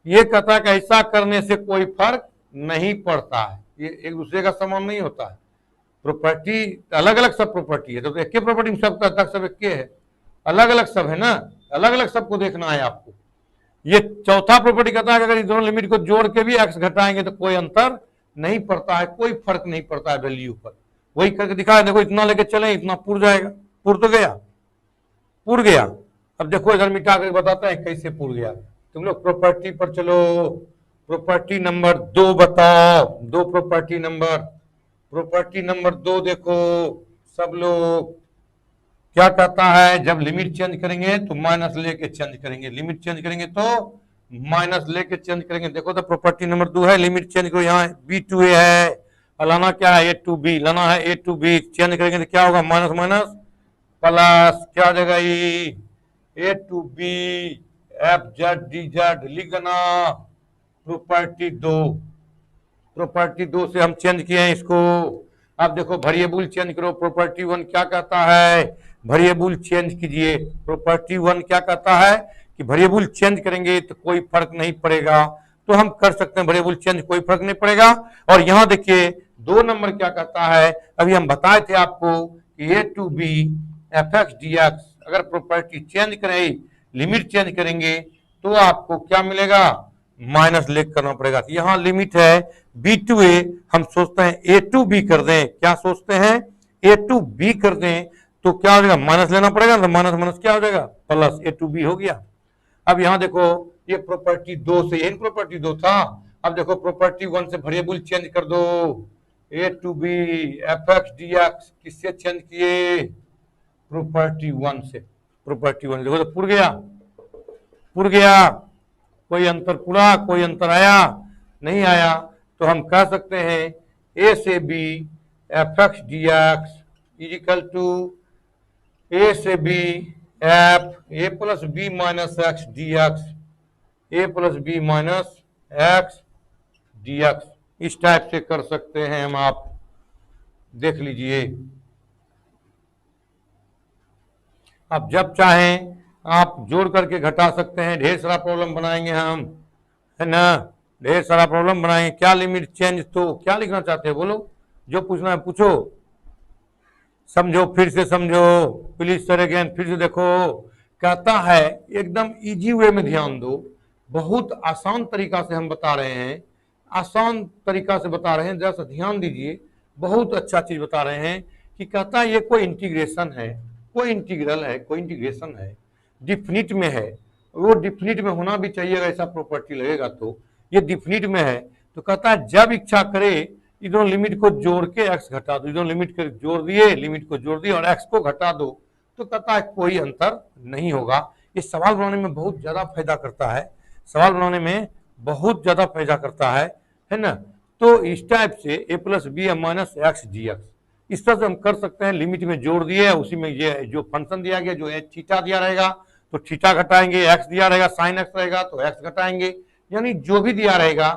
ये कहता है कि ऐसा करने से कोई फर्क नहीं पड़ता है, ये एक दूसरे का समान नहीं होता है। प्रॉपर्टी अलग अलग सब प्रॉपर्टी है, तो एक ही प्रॉपर्टी में सब तक सब एक है, अलग अलग सब है ना, अलग अलग सबको देखना है आपको। ये चौथा प्रॉपर्टी कहता है कि अगर दोनों लिमिट को जोड़ के भी एक्स घटाएंगे तो कोई अंतर नहीं पड़ता है, कोई फर्क नहीं पड़ता है वैल्यू पर। वही करके दिखाया, देखो इतना लेके चले इतना पुर जाएगा, पुर तो गया, पुर गया। अब देखो इधर मिटा कर बताता है कैसे पुर गया। तुम लोग प्रॉपर्टी पर चलो, प्रॉपर्टी नंबर 2 बताओ, 2 प्रॉपर्टी नंबर, प्रॉपर्टी नंबर 2 देखो सब लोग। क्या कहता है, जब लिमिट चेंज करेंगे तो माइनस लेके चेंज करेंगे, लिमिट चेंज करेंगे तो माइनस लेके चेंज करेंगे। देखो तो प्रॉपर्टी नंबर 2 है, लिमिट चेंज करो, यहाँ बी टू ए है, लाना क्या है, ए टू बी, लाना है ए टू बी, चेंज करेंगे तो क्या होगा, माइनस माइनस प्लस, क्या हो जाएगा, a to B F Z D z लिख देना। प्रॉपर्टी 2, प्रॉपर्टी 2 से हम चेंज किए हैं इसको। अब देखो वेरिएबल चेंज करो, प्रॉपर्टी वन क्या कहता है, वेरिएबल चेंज कीजिए। प्रॉपर्टी वन क्या कहता है कि वेरिएबल चेंज करेंगे तो कोई फर्क नहीं पड़ेगा, तो हम कर सकते हैं वेरिएबल चेंज, कोई फर्क नहीं पड़ेगा। और यहां देखिए 2 नंबर क्या कहता है, अभी हम बताए थे आपको कि a to B F x D x, अगर प्रॉपर्टी चेंज करें, लिमिट चेंज करेंगे तो आपको क्या मिलेगा, माइनस लेकर करना पड़ेगा। तो यहां लिमिट है बी टू ए, हम सोचते हैं ए टू बी कर दें, क्या सोचते हैं ए टू बी कर दें, तो क्या हो जाएगा, माइनस लेना पड़ेगा, तो माइनस माइनस क्या हो जाएगा, प्लस ए टू बी हो गया। अब यहां देखो ये प्रॉपर्टी 2 से, इन प्रॉपर्टी 2 था, अब देखो प्रॉपर्टी 1 से वेरिएबल चेंज कर दो, a to B F x D x किससे चेंज किए, प्रॉपर्टी 1 से। प्रॉपर्टी 1 देखो तो पुर गया, कोई अंतर पूरा, कोई अंतर आया नहीं आया, तो हम कह सकते हैं ए से B F x D x is equal to a से B F A plus B minus x D x, A plus B minus x D x, इस टाइप से कर सकते हैं हम, आप देख लीजिए। आप जब चाहें आप जोड़ करके घटा सकते हैं, ढेर सारा प्रॉब्लम बनाएंगे हम, है ना, ढेर सारा प्रॉब्लम बनाएंगे। क्या लिमिट चेंज, तो क्या लिखना चाहते हैं बोलो, जो पूछना है पूछो, समझो, फिर से समझो, प्लीज सर अगेन, फिर से देखो। कहता है एकदम इजी वे में ध्यान दो, बहुत आसान तरीका से हम बता रहे हैं, आसान तरीका से बता रहे हैं, जरा ध्यान दीजिए, बहुत अच्छा चीज बता रहे हैं कि कहता है ये कोई इंटीग्रेशन है, कोई इंटीग्रल है, कोई इंटीग्रेशन है, डिफिनिट में है, वो डिफिनिट में होना भी चाहिए, ऐसा प्रॉपर्टी लगेगा तो ये डिफिनिट में है। तो कहता है जब इच्छा करे इन दोनों लिमिट को जोड़ के एक्स घटा दो, दोनों लिमिट को जोड़ दिए, लिमिट को जोड़ दिए और एक्स को घटा दो, तो कहता है कोई अंतर नहीं होगा। ये सवाल बनाने में बहुत ज्यादा फायदा करता है, सवाल बनाने में बहुत ज्यादा फायदा करता है ना। तो इस टाइप से a plus B minus x D x, इस तरह से हम कर सकते हैं, लिमिट में जोड़ दिए, उसी में ये जो फंक्शन दिया गया, जो थीटा दिया रहेगा तो थीटा घटाएंगे, एक्स दिया रहेगा साइन एक्स रहेगा तो एक्स घटाएंगे, यानी जो भी दिया रहेगा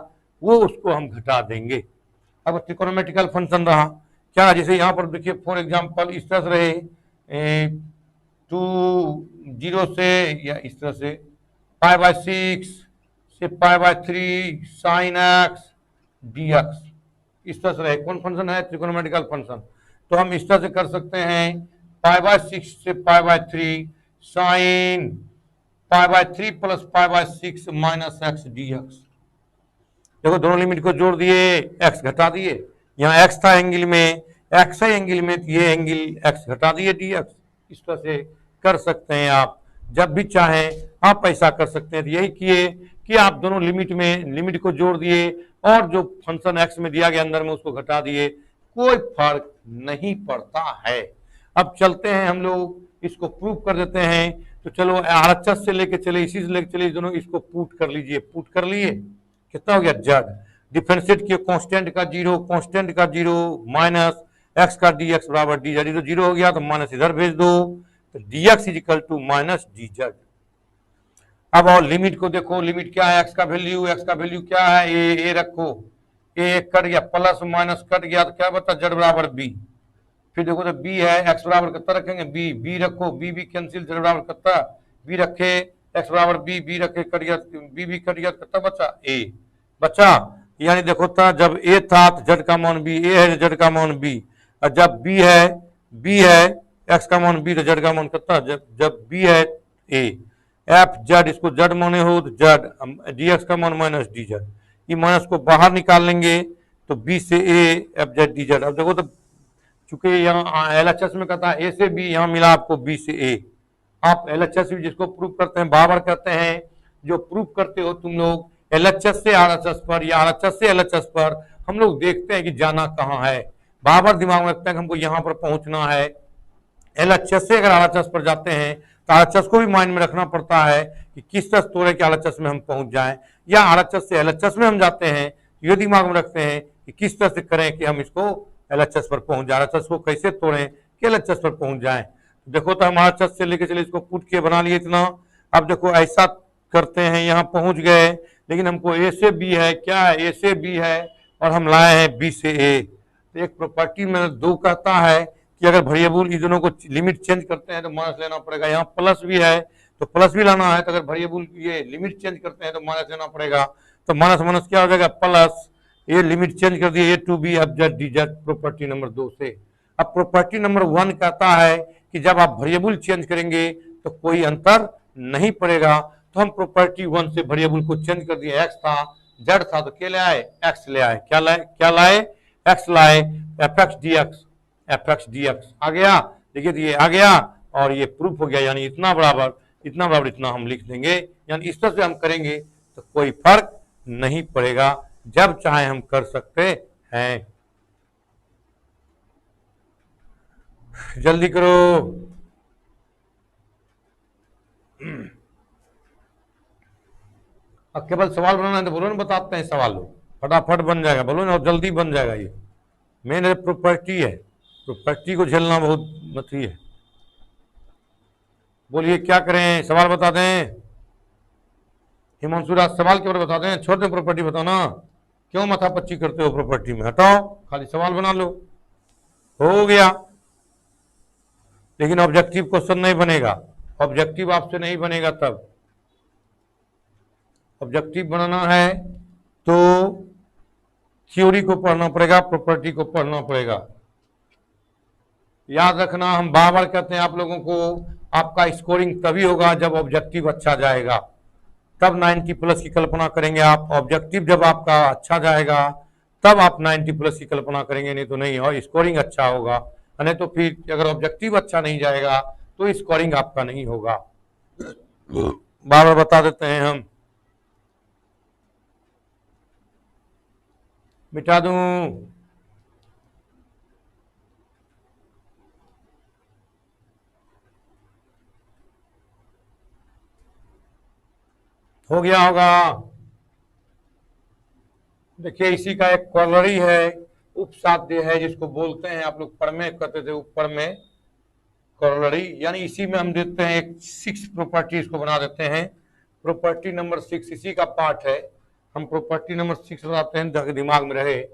वो उसको हम घटा देंगे। अब ट्रिकोनोमेट्रिकल फंक्शन रहा क्या, जैसे यहाँ पर देखिए फॉर एग्जांपल इस तरह से रहे 2 0 से, या इस तरह से π/6 से π/3 साइन एक्स डी एक्स, इस तरह से रहे, कौन फंक्शन है, ट्रिकोनोमेट्रिकल फंक्शन। तो हम इस तरह से कर सकते हैं π/6 से π/3 sine π/3 plus π/6 minus x D x. देखो दोनों लिमिट को जोड़ दिए, एक्स घटा दिए, यहाँ एक्स था एंगल में, एक्स है एंगल में, तो ये एंगल एक्स घटा दिए डी एक्स। इस तरह से कर सकते हैं आप, जब भी चाहें आप ऐसा कर सकते हैं। तो यही किए कि आप दोनों लिमिट में लिमिट को जोड़ दिए और जो फंक्शन एक्स में दिया गया अंदर में उसको घटा दिए, कोई फर्क नहीं पड़ता है। अब चलते हैं हम लोग इसको प्रूव कर देते हैं। तो चलो RHS से लेके चले, इसी से लेके चले, दोनों इसको पुट कर लीजिए, पुट कर लिए, कितना हो गया जेड, डिफरेंशिएट किए कांस्टेंट का 0, कांस्टेंट का 0 माइनस एक्स का डी एक्स बराबर डी जेड, तो 0 हो गया तो माइनस इधर भेज दो, तो D x is equal to minus D Z. अब और लिमिट को देखो, लिमिट क्या है, एक्स का वैल्यू क्या है, ए रखो, ए कट गया, प्लस माइनस कट गया, तो क्या बता, जेड बराबर बी। फिर देखो तो बी है, एक्स बराबर कितना रखेंगे, बी रखो, बी कैंसिल, जेड बराबर कितना, बी रखे, एक्स बराबर बी रखे, कट गया, बी कट गया, कितना बचा, ए बचा। यानी देखो था जब ए था तो जेड का मान बी, ए है जेड का मान बी, और जब बी है एक्स का मान बी तो जेड का मान कितना, जब बी है ए, एफ जेड, इसको जेड माने हो तो जेड, डी एक्स का मान माइनस डी जेड, ये माइनस को बाहर निकाल लेंगे तो बी से ए एफ जेड डी जेड। अब देखो तो चूंकि यहाँ LHS में कहता है ए से बी, यहाँ मिला आपको बी से ए। आप LHS भी जिसको प्रूव करते हैं बार बार कहते हैं, जो प्रूव करते हो तुम लोग LHS से RHS पर या RHS से LHS पर, हम लोग देखते हैं कि जाना कहाँ है, बार बार दिमाग में रखते हैं कि हमको यहाँ पर पहुंचना है। LHS से अगर RHS पर जाते हैं तो RHS को भी माइंड में रखना पड़ता है कि किस तरह तोड़े के RHS में हम पहुंच जाएं, या RHS से LHS में हम जाते हैं, ये दिमाग में रखते हैं कि किस तरह से करें कि हम इसको LHS पर पहुंच जाए, RHS को कैसे तोड़ें कि LHS पर पहुंच जाएं। देखो तो हम RHS से लेके चले, इसको पुट के बना लिए इतना। अब देखो ऐसा करते हैं, यहाँ पहुंच गए, लेकिन हमको ए से बी है, क्या है, ए से बी है और हम लाए हैं बी से ए। तो एक प्रॉपर्टी में 2 कहता है कि अगर वेरिएबल इन दोनों को लिमिट चेंज करते हैं तो माइनस लेना पड़ेगा। यहाँ प्लस भी है तो प्लस भी लाना है, तो अगर वेरिएबल ये लिमिट चेंज करते हैं तो माइनस लेना पड़ेगा। तो माइनस माइनस क्या हो जाएगा, प्लस। ये लिमिट चेंज कर दिए, a to B F Z D Z property number 2 से। अब प्रॉपर्टी नंबर 1 कहता है कि जब आप वेरिएबल चेंज करेंगे तो कोई अंतर नहीं पड़ेगा। तो हम प्रॉपर्टी 1 से वेरिएबल को चेंज कर दिए, एक्स था जेड था तो क्या ले आए, एक्स ले आए। क्या लाए, एक्स लाए, एफ एक्स डी एक्स आ गया। देखिए ये आ गया और ये प्रूफ हो गया, यानी इतना बराबर इतना हम लिख देंगे, यानी इस तरह से हम करेंगे तो कोई फर्क नहीं पड़ेगा, जब चाहे हम कर सकते हैं। जल्दी करो। अब केवल सवाल बनाना है तो बोलो ना, बताते हैं सवाल लो, फटाफट बन जाएगा, बोलो ना, और जल्दी बन जाएगा। ये मेन प्रॉपर्टी है, प्रॉपर्टी को झेलना बहुत मथी है। बोलिए क्या करें, सवाल बता दें। हिमांशु राज सवाल के बारे बता दें, छोड़ दें प्रॉपर्टी बताना, क्यों माथा पच्ची करते हो प्रॉपर्टी में, हटाओ, खाली सवाल बना लो, हो गया। लेकिन ऑब्जेक्टिव क्वेश्चन नहीं बनेगा, ऑब्जेक्टिव आपसे नहीं बनेगा। तब ऑब्जेक्टिव बनाना है तो थ्योरी को पढ़ना पड़ेगा, प्रॉपर्टी को पढ़ना पड़ेगा। याद रखना, हम बार बार कहते हैं आप लोगों को, आपका स्कोरिंग तभी होगा जब ऑब्जेक्टिव अच्छा जाएगा, तब 90 प्लस की कल्पना करेंगे आप। ऑब्जेक्टिव जब आपका अच्छा जाएगा तब आप 90 प्लस की कल्पना करेंगे, नहीं तो नहीं। और स्कोरिंग अच्छा होगा, नहीं तो फिर अगर ऑब्जेक्टिव अच्छा नहीं जाएगा तो स्कोरिंग आपका नहीं होगा। बार बार बता देते हैं हम, मिटा दूं, हो गया होगा। देखिए इसी का एक कॉलरी है, उपसाध्य है, जिसको बोलते हैं आप लोग प्रमेय कहते थे, ऊपर में कॉलरी, यानी इसी में हम देते हैं एक 6 प्रॉपर्टी इसको बना देते हैं। प्रॉपर्टी नंबर 6 इसी का पार्ट है। हम प्रॉपर्टी नंबर 6 बताते हैं ताकि दिमाग में रहे।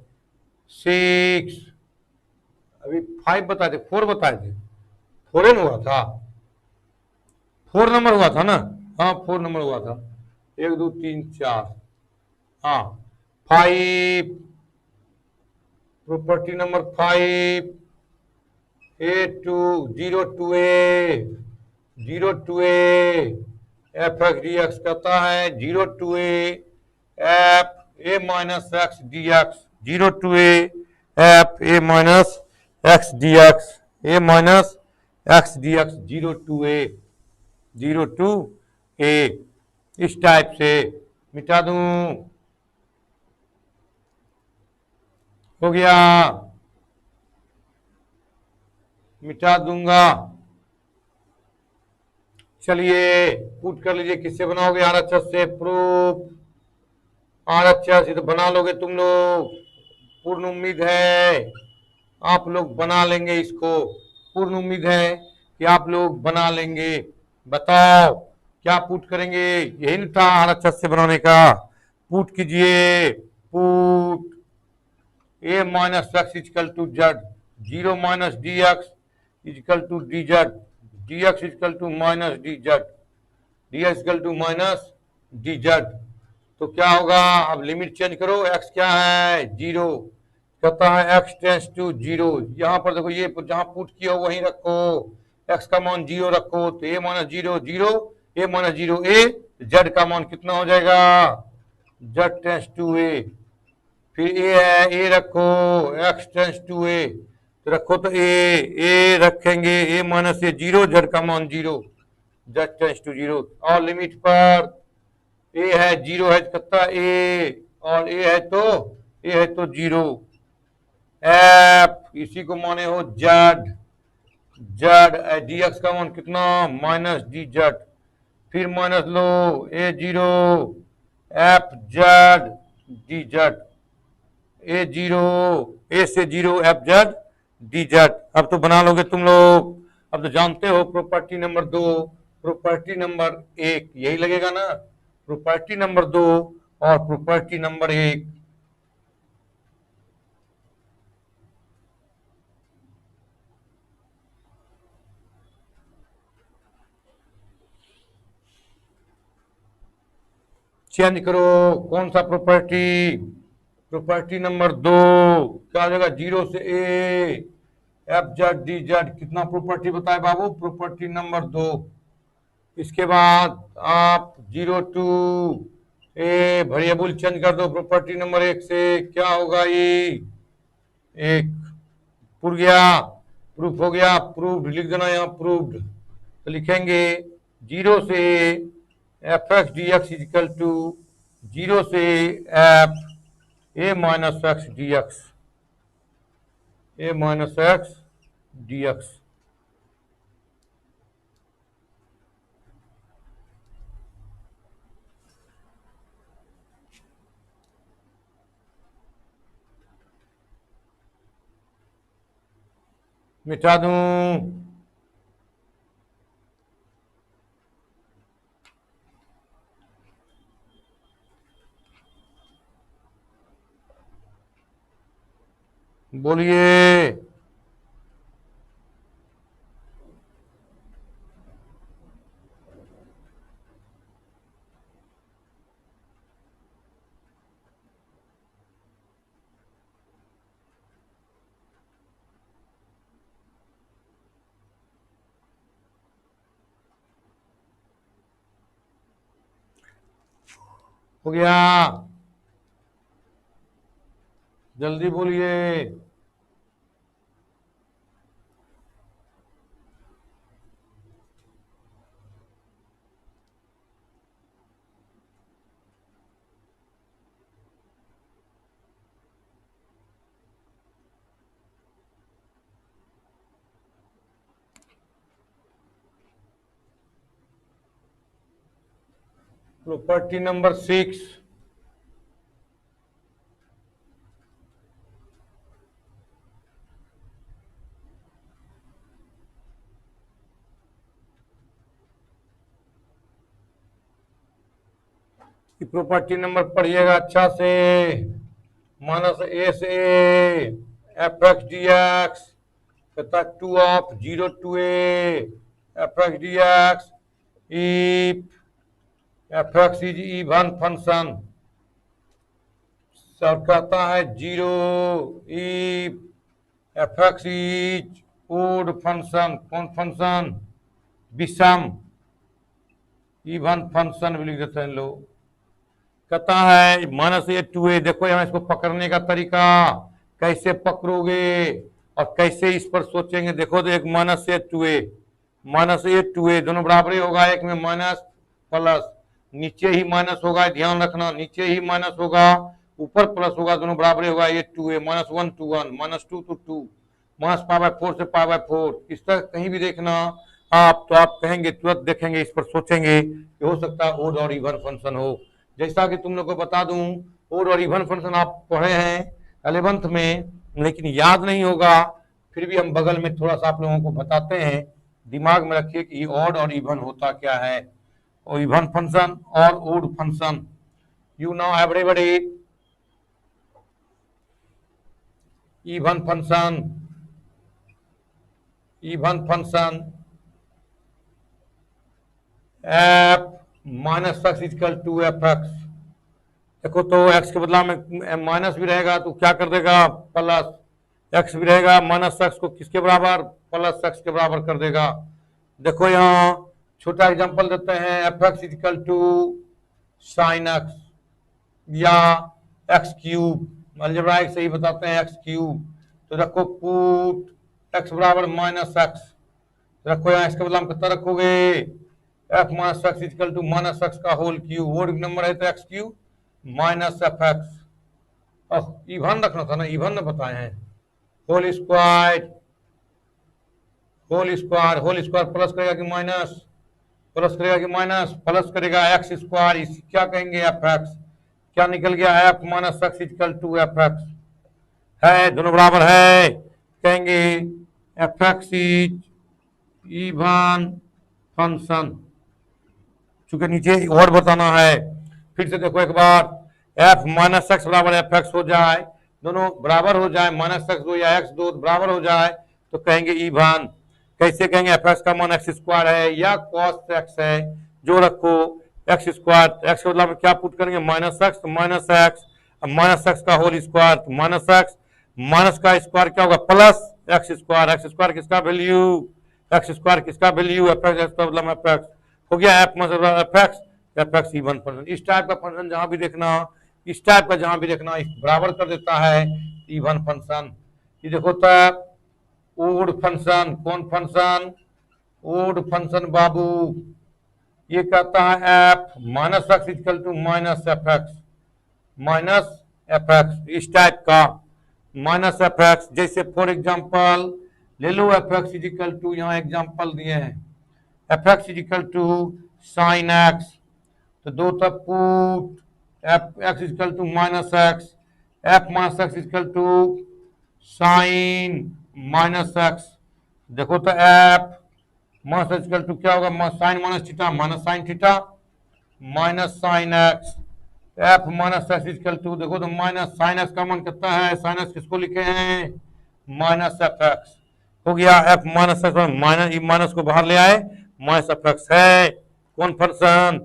6 अभी 5 बताए थे, 4 बताए थे, 4 हुआ था, 4 नंबर हुआ था ना, हाँ 4 नंबर हुआ था, 1 2 3 4, हाँ 5, property number 5, zero to A F x D x कहता है, 0 to a F A minus x D X, 0 to a F A minus x D x, A minus x D X, 0 to a, इस type से मिटा दूं, हो गया, मिटा दूंगा। चलिए पुट कर लीजिए, किससे बनाओगे, आरएचएस से, प्रूफ आरएचएस तो बना लोगे तुम लोग, पूर्ण उम्मीद है आप लोग बना लेंगे इसको, पूर्ण उम्मीद है कि आप लोग बना लेंगे। बताओ क्या पुट करेंगे, यही नहीं था आरएचएस से बनाने का, पुट कीजिए, put A minus X is equal to Z, 0 minus D x is equal to D Z, D x is equal to minus D Z, D x is equal to minus D Z. तो क्या होगा, अब लिमिट चेंज करो, x क्या है 0, कहता है x tends to 0, यहाँ पर देखो ये जहां पुट किया हो वहीं रखो, एक्स का मान 0 रखो, तो ए माइनस 0 0, ए माइनस 0 ए, जेड का मान कितना हो जाएगा, जेड टेंस टू ए, फिर ए है, ए रखो, एक्स टेंस टू ए, तो रखो तो ए रखेंगे, ए माइनस ए 0, जेड का मान 0, जेड टेंस टू 0, और लिमिट पर ए है 0 है कितना ए, और ए है तो 0, एफ इसी को माने हो जेड, जेड डी एक्स का मान कितना माइनस डी जेड, फिर माइनस लो ए 0 एफ जेड डी जेड, ए 0 ए से 0 एफ जेड डी जेड। अब तो बना लोगे तुम लोग, अब तो जानते हो प्रॉपर्टी नंबर 2, प्रॉपर्टी नंबर 1 यही लगेगा ना, प्रॉपर्टी नंबर 2 और प्रॉपर्टी नंबर 1, चेंज करो, कौन सा प्रॉपर्टी, प्रॉपर्टी नंबर 2 क्या हो जाएगा, 0 से ए एफ जेड डी जेड, कितना प्रॉपर्टी बताए बाबू, प्रॉपर्टी नंबर 2। इसके बाद आप 0 टू ए वेरिएबल चेंज कर दो प्रॉपर्टी नंबर 1 से, क्या होगा ये, एक पुर गया, प्रूफ हो गया, प्रूव्ड लिख देना यहाँ प्रूव्ड। तो लिखेंगे 0 से F x D x is equal to 0 से F A minus x D x, A minus x D X. मिटा दूं, बोलिए। हो गया, जल्दी बोलिए। प्रॉपर्टी नंबर 6, प्रॉपर्टी नंबर पढ़िएगा अच्छा से, माइनस ए से एफ एक्स डी एक्स तथा 2 of 0 to A F x D X if F x is even function, sir कहता है 0 if F x is odd function, कौन फंक्शन, विषम, इवन फंक्शन भी लिख देते हैं लोग। कहता है माइनस ए टू ए, देखो यहाँ इसको पकड़ने का तरीका कैसे पकड़ोगे और कैसे इस पर सोचेंगे। देखो तो एक minus A to A, minus A to a दोनों बराबर ही होगा, एक में माइनस प्लस, नीचे ही माइनस होगा, ध्यान रखना नीचे ही माइनस होगा ऊपर प्लस होगा, दोनों बराबर ही होगा, a to A minus 1 to 1 minus 2 to 2 minus pi by 4 से पाई बाय 4। इस तरह कहीं भी देखना आप तो आप कहेंगे, तुरंत देखेंगे, इस पर सोचेंगे कि हो सकता है ओड और इवन फंक्शन हो। जैसा कि तुम लोग को बता दूं, ओड और इवन फंक्शन आप पढ़े हैं 11th में, लेकिन याद नहीं होगा, फिर भी हम बगल में थोड़ा सा आप लोगों को बताते हैं, दिमाग में रखिए कि ओड और इवन होता क्या है, और इवन फंक्शन और odd function. You know everybody, even function, even function F minus X is equal to F X. देखो तो एक्स के बदला में माइनस भी रहेगा तो क्या कर देगा, प्लस, एक्स भी रहेगा माइनस एक्स को किसके बराबर, प्लस एक्स के बराबर कर देगा। देखो यहाँ छोटा एग्जांपल देते हैं, F X is equal to sine X या एक्स क्यूब, अलजेब्राइक से ही बताते हैं एक्स क्यूब। तो रखो पुट एक्स बराबर माइनस एक्स, रखो यहाँ इसके बदला में कितना रखोगे, F minus X is equal to minus X का होल क्यूब, वो नंबर है तो X cube minus F X, even रखना था ना, इवन ने बताए हैं, whole square, whole square, whole square plus करेगा कि माइनस, प्लस करेगा कि माइनस, प्लस करेगा एक्स स्क्वायर, इस क्या कहेंगे एफ एक्स, क्या निकल गया F minus X is equal to F X, है दोनों बराबर है, कहेंगे F x is even function, चूंकि नीचे और बताना है। फिर से देखो एक बार, एफ माइनस एक्स बराबर एफ एक्स हो जाए, दोनों बराबर हो जाए, माइनस एक्स 2 या एक्स 2 बराबर हो जाए तो कहेंगे इवन। कैसे कहेंगे, एफ एक्स का मान एक्स स्क्वायर है या कॉस एक्स है, जो रखो, एक्स स्क्वायर, एक्स के बदला में क्या पुट करेंगे माइनस एक्स, तो माइनस एक्स, अब माइनस एक्स का होल स्क्वायर, तो माइनस एक्स, माइनस का स्क्वायर क्या होगा plus x square, x square किसका वैल्यू, एक्स स्क्वायर किसका वैल्यू एफ एक्स, एक्स का मतलब एफ एक्स हो गया, एफ मतलब F x, F X even function. इस टाइप का फंक्शन जहां भी देखना, इस टाइप का जहां भी देखना बराबर कर देता है इवन फंक्शन। ये देखो तो ओड फंक्शन, कौन फंक्शन, ओड फंक्शन बाबू, ये कहता है F minus x equal to minus F X, minus F X, इस टाइप का माइनस एफ एक्स। जैसे फॉर एग्जांपल ले लो एफ एक्स इजिकल टू, यहाँ एग्जांपल दिए हैं F X is equal to sine X, तो दो तक put F X is equal to minus X, F minus X is equal to sine minus X, देखो तो F minus X is equal to क्या होगा sine minus theta, minus sine theta, minus sine X, F minus x equal to देखो तो minus sine x का मान कितना है, साइन एक्स किसको लिखे हैं माइनस एफ एक्स, हो गया F minus x, minus minus को बाहर ले आए, माइनस एफ एक्स है कौन फंक्शन,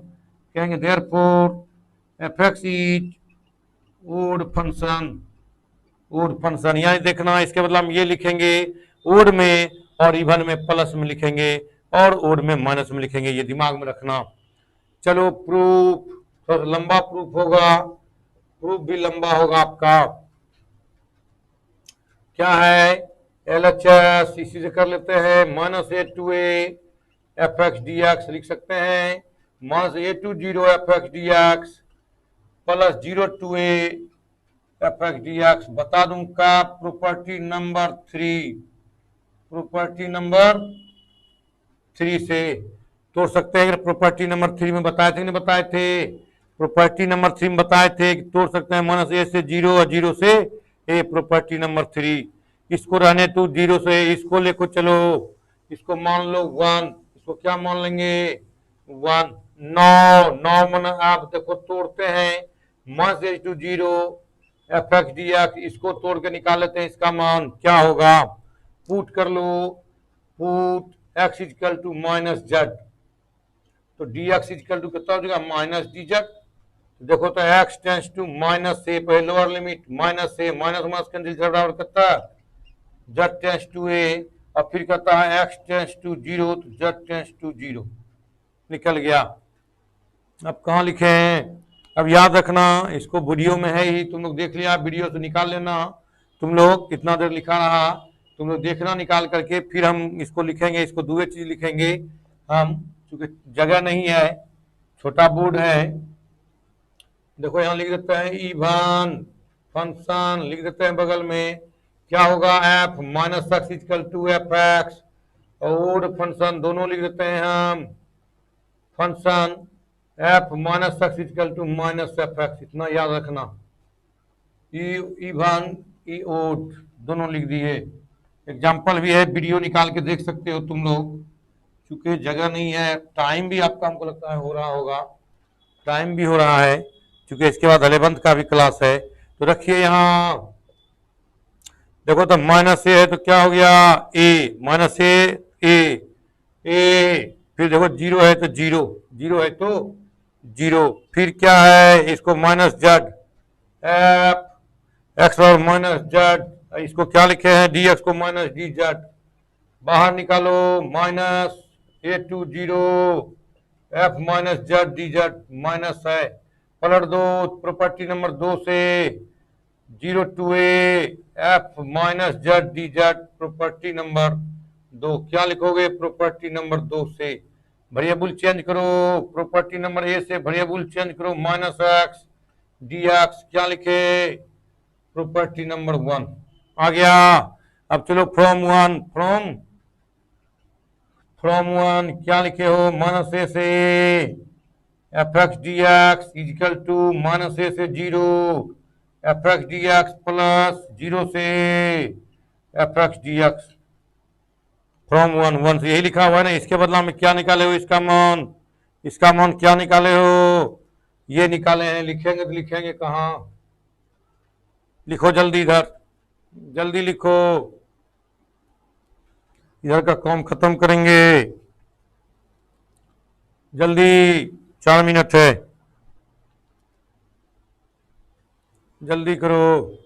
कहेंगे therefore F x is odd function, odd function. यहाँ देखना इसके बदला हम ये लिखेंगे ओड में और इवन में प्लस में लिखेंगे और ओड में माइनस में लिखेंगे, ये दिमाग में रखना। चलो प्रूफ, थोड़ा लंबा प्रूफ होगा, प्रूफ भी लंबा होगा आपका, क्या है एल एच एस, इसी से कर लेते हैं minus A to A F x D X लिख सकते हैं, minus A to zero F x D x plus zero to A F x D X. बता दूं का प्रॉपर्टी नंबर 3, प्रॉपर्टी नंबर 3 से तोड़ सकते हैं। प्रॉपर्टी नंबर 3 में बताए थे नहीं बताए थे, प्रॉपर्टी नंबर 3 में बताए थे कि तोड़ सकते हैं माइनस ए से जीरो और जीरो से ए, प्रॉपर्टी नंबर 3। इसको रहने तो जीरो से, इसको लेको चलो, इसको मान लो 1, इसको क्या मान लेंगे 1, 9 9 मन आप देखो तोड़ते हैं minus A to zero F x D X, इसको तोड़ के निकाल लेते हैं, इसका मान क्या होगा, पुट कर लो, put x equal to minus z, तो डी एक्स इक्वल टू कितना हो जाएगा माइनस डी जेड। देखो तो x tends to minus a, पहले lower limit minus a, minus minus cancel बराबर कितना जेड टेंस टू ए, और फिर कहता है एक्स टेंस टू जीरो, तो जेड टेंस टू जीरो निकल गया। अब कहाँ लिखे हैं, अब याद रखना इसको वीडियो में है ही, तुम लोग देख लिया वीडियो से निकाल लेना, तुम लोग कितना देर लिखा रहा तुम लोग देखना निकाल करके, फिर हम इसको लिखेंगे, इसको दूसरी चीज लिखेंगे हम, क्योंकि जगह नहीं है, छोटा बोर्ड है। देखो यहाँ लिख देते हैं इवन फंक्शन, लिख देते हैं बगल में क्या होगा F minus x equal to F X, और फंक्शन दोनों लिख देते हैं हम, function F minus x equal to minus F X, इतना याद रखना, इवन ई ओड दोनों लिख दिए। एग्जाम्पल भी है, वीडियो निकाल के देख सकते हो तुम लोग, क्योंकि जगह नहीं है, टाइम भी आपका हमको लगता है हो रहा होगा, टाइम भी हो रहा है, क्योंकि इसके बाद 11th का भी क्लास है। तो रखिए यहाँ, देखो तो माइनस ए है तो क्या हो गया ए, माइनस ए, फिर देखो जीरो है तो जीरो, जीरो है तो जीरो, फिर क्या है इसको माइनस जेड एफ एक्स और माइनस जेड, इसको क्या लिखे हैं डी एक्स को माइनस डी जेड, बाहर निकालो minus A to zero F minus Z D Z, minus है, पलट दो प्रॉपर्टी नंबर 2 से, zero to A F minus Z D Z, property number 2, क्या लिखोगे प्रॉपर्टी नंबर 2 से, वेरिएबल चेंज करो, प्रॉपर्टी नंबर ए से वेरिएबल चेंज करो, माइनस एक्स डी एक्स, क्या लिखे प्रॉपर्टी नंबर 1 आ गया। अब चलो फ्रॉम 1, फ्रॉम 1 क्या लिखे हो माइनस ए से F x D x is equal to minus ए से zero F x D x plus zero से F x D x, from 1 1 से यही लिखा हुआ है ना, इसके बदला में क्या निकाले हो इसका मान, इसका मान क्या निकाले हो, ये निकाले हैं, लिखेंगे तो लिखेंगे कहाँ, लिखो जल्दी, इधर जल्दी लिखो, इधर का काम खत्म करेंगे जल्दी। 4 मिनट है, जल्दी करो।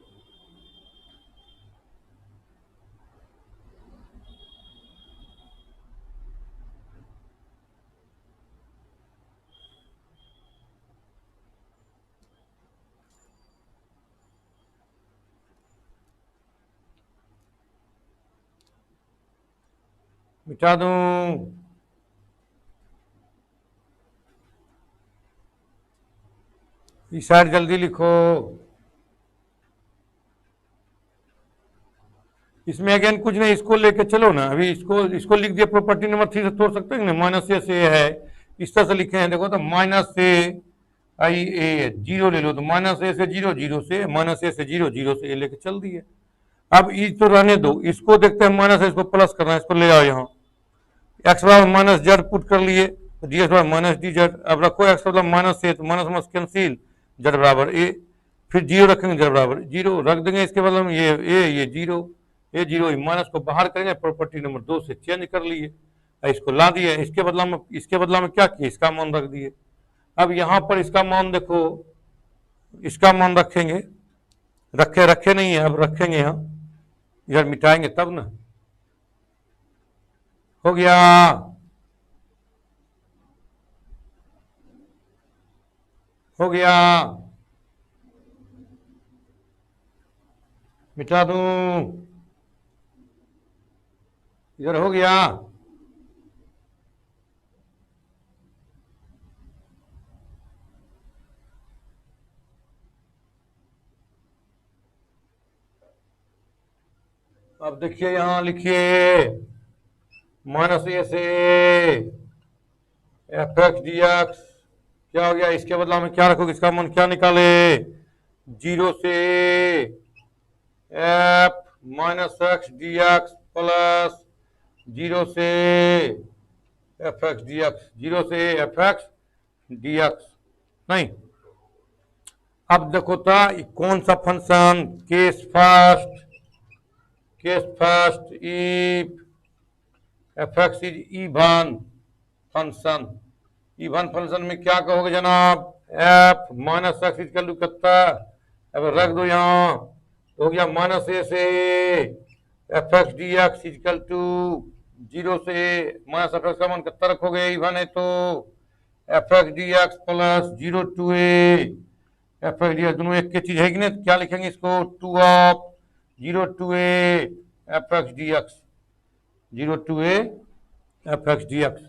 मिटा दूं? इस साइड जल्दी लिखो। इसमें अगेन कुछ नहीं, इसको लेके चलो ना। अभी इसको लिख दिया, प्रॉपर्टी नंबर 3 से तोड़ सकते हैं ना। माइनस ए से है, इस तरह से लिखे हैं, देखो तो माइनस ए आई ए, जीरो ले लो तो माइनस ए से जीरो, जीरो से माइनस ए से जीरो, जीरो से ए लेके चल दिए। अब ई तो रहने दो, इसको देखते हैं माइनस है, इसको प्लस करना है, इसको ले आओ यहाँ। एक्स बराबर माइनस जेड पुट कर लिए, तो डी एक्स बराबर माइनस डी जेड। अब रखो एक्स मतलब माइनस ए, तो माइनस माइनस कैंसिल, जेड बराबर ए। फिर जीरो रखेंगे, जेड बराबर जीरो रख देंगे, इसके बदले में ये जीरो, ये जीरो, माइनस को बाहर करेंगे, प्रॉपर्टी नंबर 2 से चेंज कर लिए, इसको ला दिए। इसके बदला में क्या किया, इसका मान रख दिए। अब यहाँ पर इसका मान देखो, इसका मान रखेंगे, रखे नहीं है, अब रखेंगे यहाँ, इधर मिटाएंगे तब ना। हो गया, हो गया, मिटा दूं? इधर हो गया। अब देखिए यहां लिखिए, माइनस ए से एफ एक्स डी एक्स क्या हो गया, इसके बदला में क्या रखोगे, इसका मान क्या निकाले, जीरो से f minus x D x plus zero से F x D x, zero से एफ एक्स डी एक्स। नहीं, अब देखो तो कौन सा function, case first if F x is even function. Even function में क्या कहोगे जनाब, f minus x is to कितना, अब रख दो यहाँ, तो हो गया माइनस ए से F x D x is equal to zero से माइनस एफ एक्स का मान कितना रखोगे, इवन है तो F x D x plus zero to A F x D X, दोनों एक की चीज है कि नहीं, क्या लिखेंगे इसको, two of zero to A F x D x, zero to A F x D X.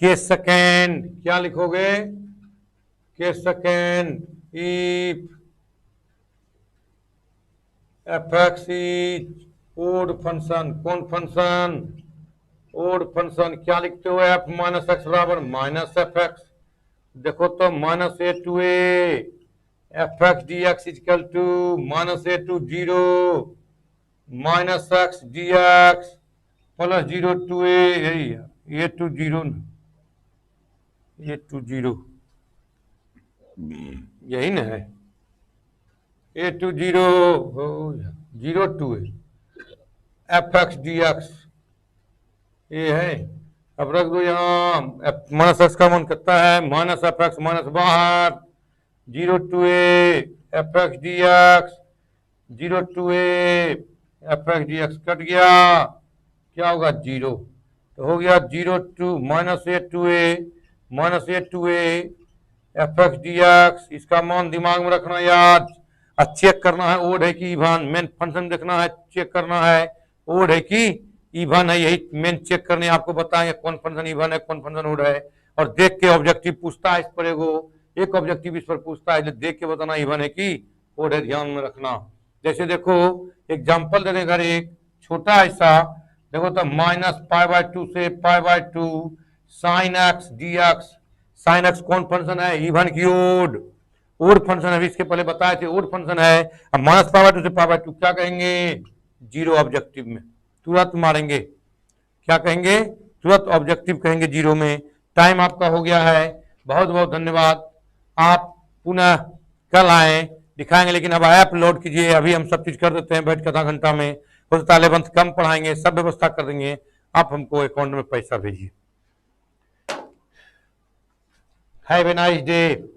के सेकेंड क्या लिखोगे, के second if F x is odd function, कौन फंक्शन, ओड फंक्शन, क्या लिखते हो, एफ माइनस एक्स बराबर माइनस एफ एक्स। देखो तो minus A to A F x D x is equal to minus A to zero minus x D x plus zero to ए, यही है, a to zero, ये to zero, यही ना है, a to zero, zero to A F x D x, ये है। अब रख दो यहाँ, माइनस एक्स का मान कितना है, माइनस एफ एक्स माइनस बाहर, zero to A F x D x, zero to A F x D X cut गया, क्या होगा, जीरो, तो हो गया zero to minus A to A minus A to A F x D X, इसका मान दिमाग में रखना याद, और चेक करना है ओड है कि इवन, मेन फंक्शन देखना है, चेक करना है ओड है कि इवन है, यही मेन चेक करने आपको बताएंगे कौन फंक्शन इवन है कौन फंक्शन ओड है। और देख के ऑब्जेक्टिव पूछता है इस पर, एक ऑब्जेक्टिव इस पर पूछता है, देख के बताना इवन है कि ओड है, ध्यान में रखना। जैसे देखो एग्जाम्पल दे देगा, एक छोटा ऐसा देखो तो माइनस पाई बाय टू से pi by two sine x D x, sine x कौन फंक्शन है, इवन की ओड फंक्शन है, इसके पहले बताए थे ओड फंक्शन है। अब माइनस पाई बाय टू से पाई बाय टू क्या कहेंगे, जीरो ऑब्जेक्टिव में तुरंत मारेंगे, क्या कहेंगे, तुरंत ऑब्जेक्टिव कहेंगे जीरो में। टाइम आपका हो गया है, बहुत बहुत धन्यवाद। आप पुनः कल आए दिखाएंगे, लेकिन अब ऐप लोड कीजिए, अभी हम सब चीज कर देते हैं बैठ के आधा घंटा में। हो सकता है लेवंथ कम पढ़ाएंगे, सब व्यवस्था कर देंगे, आप हमको अकाउंट में पैसा भेजिए। Have a nice day.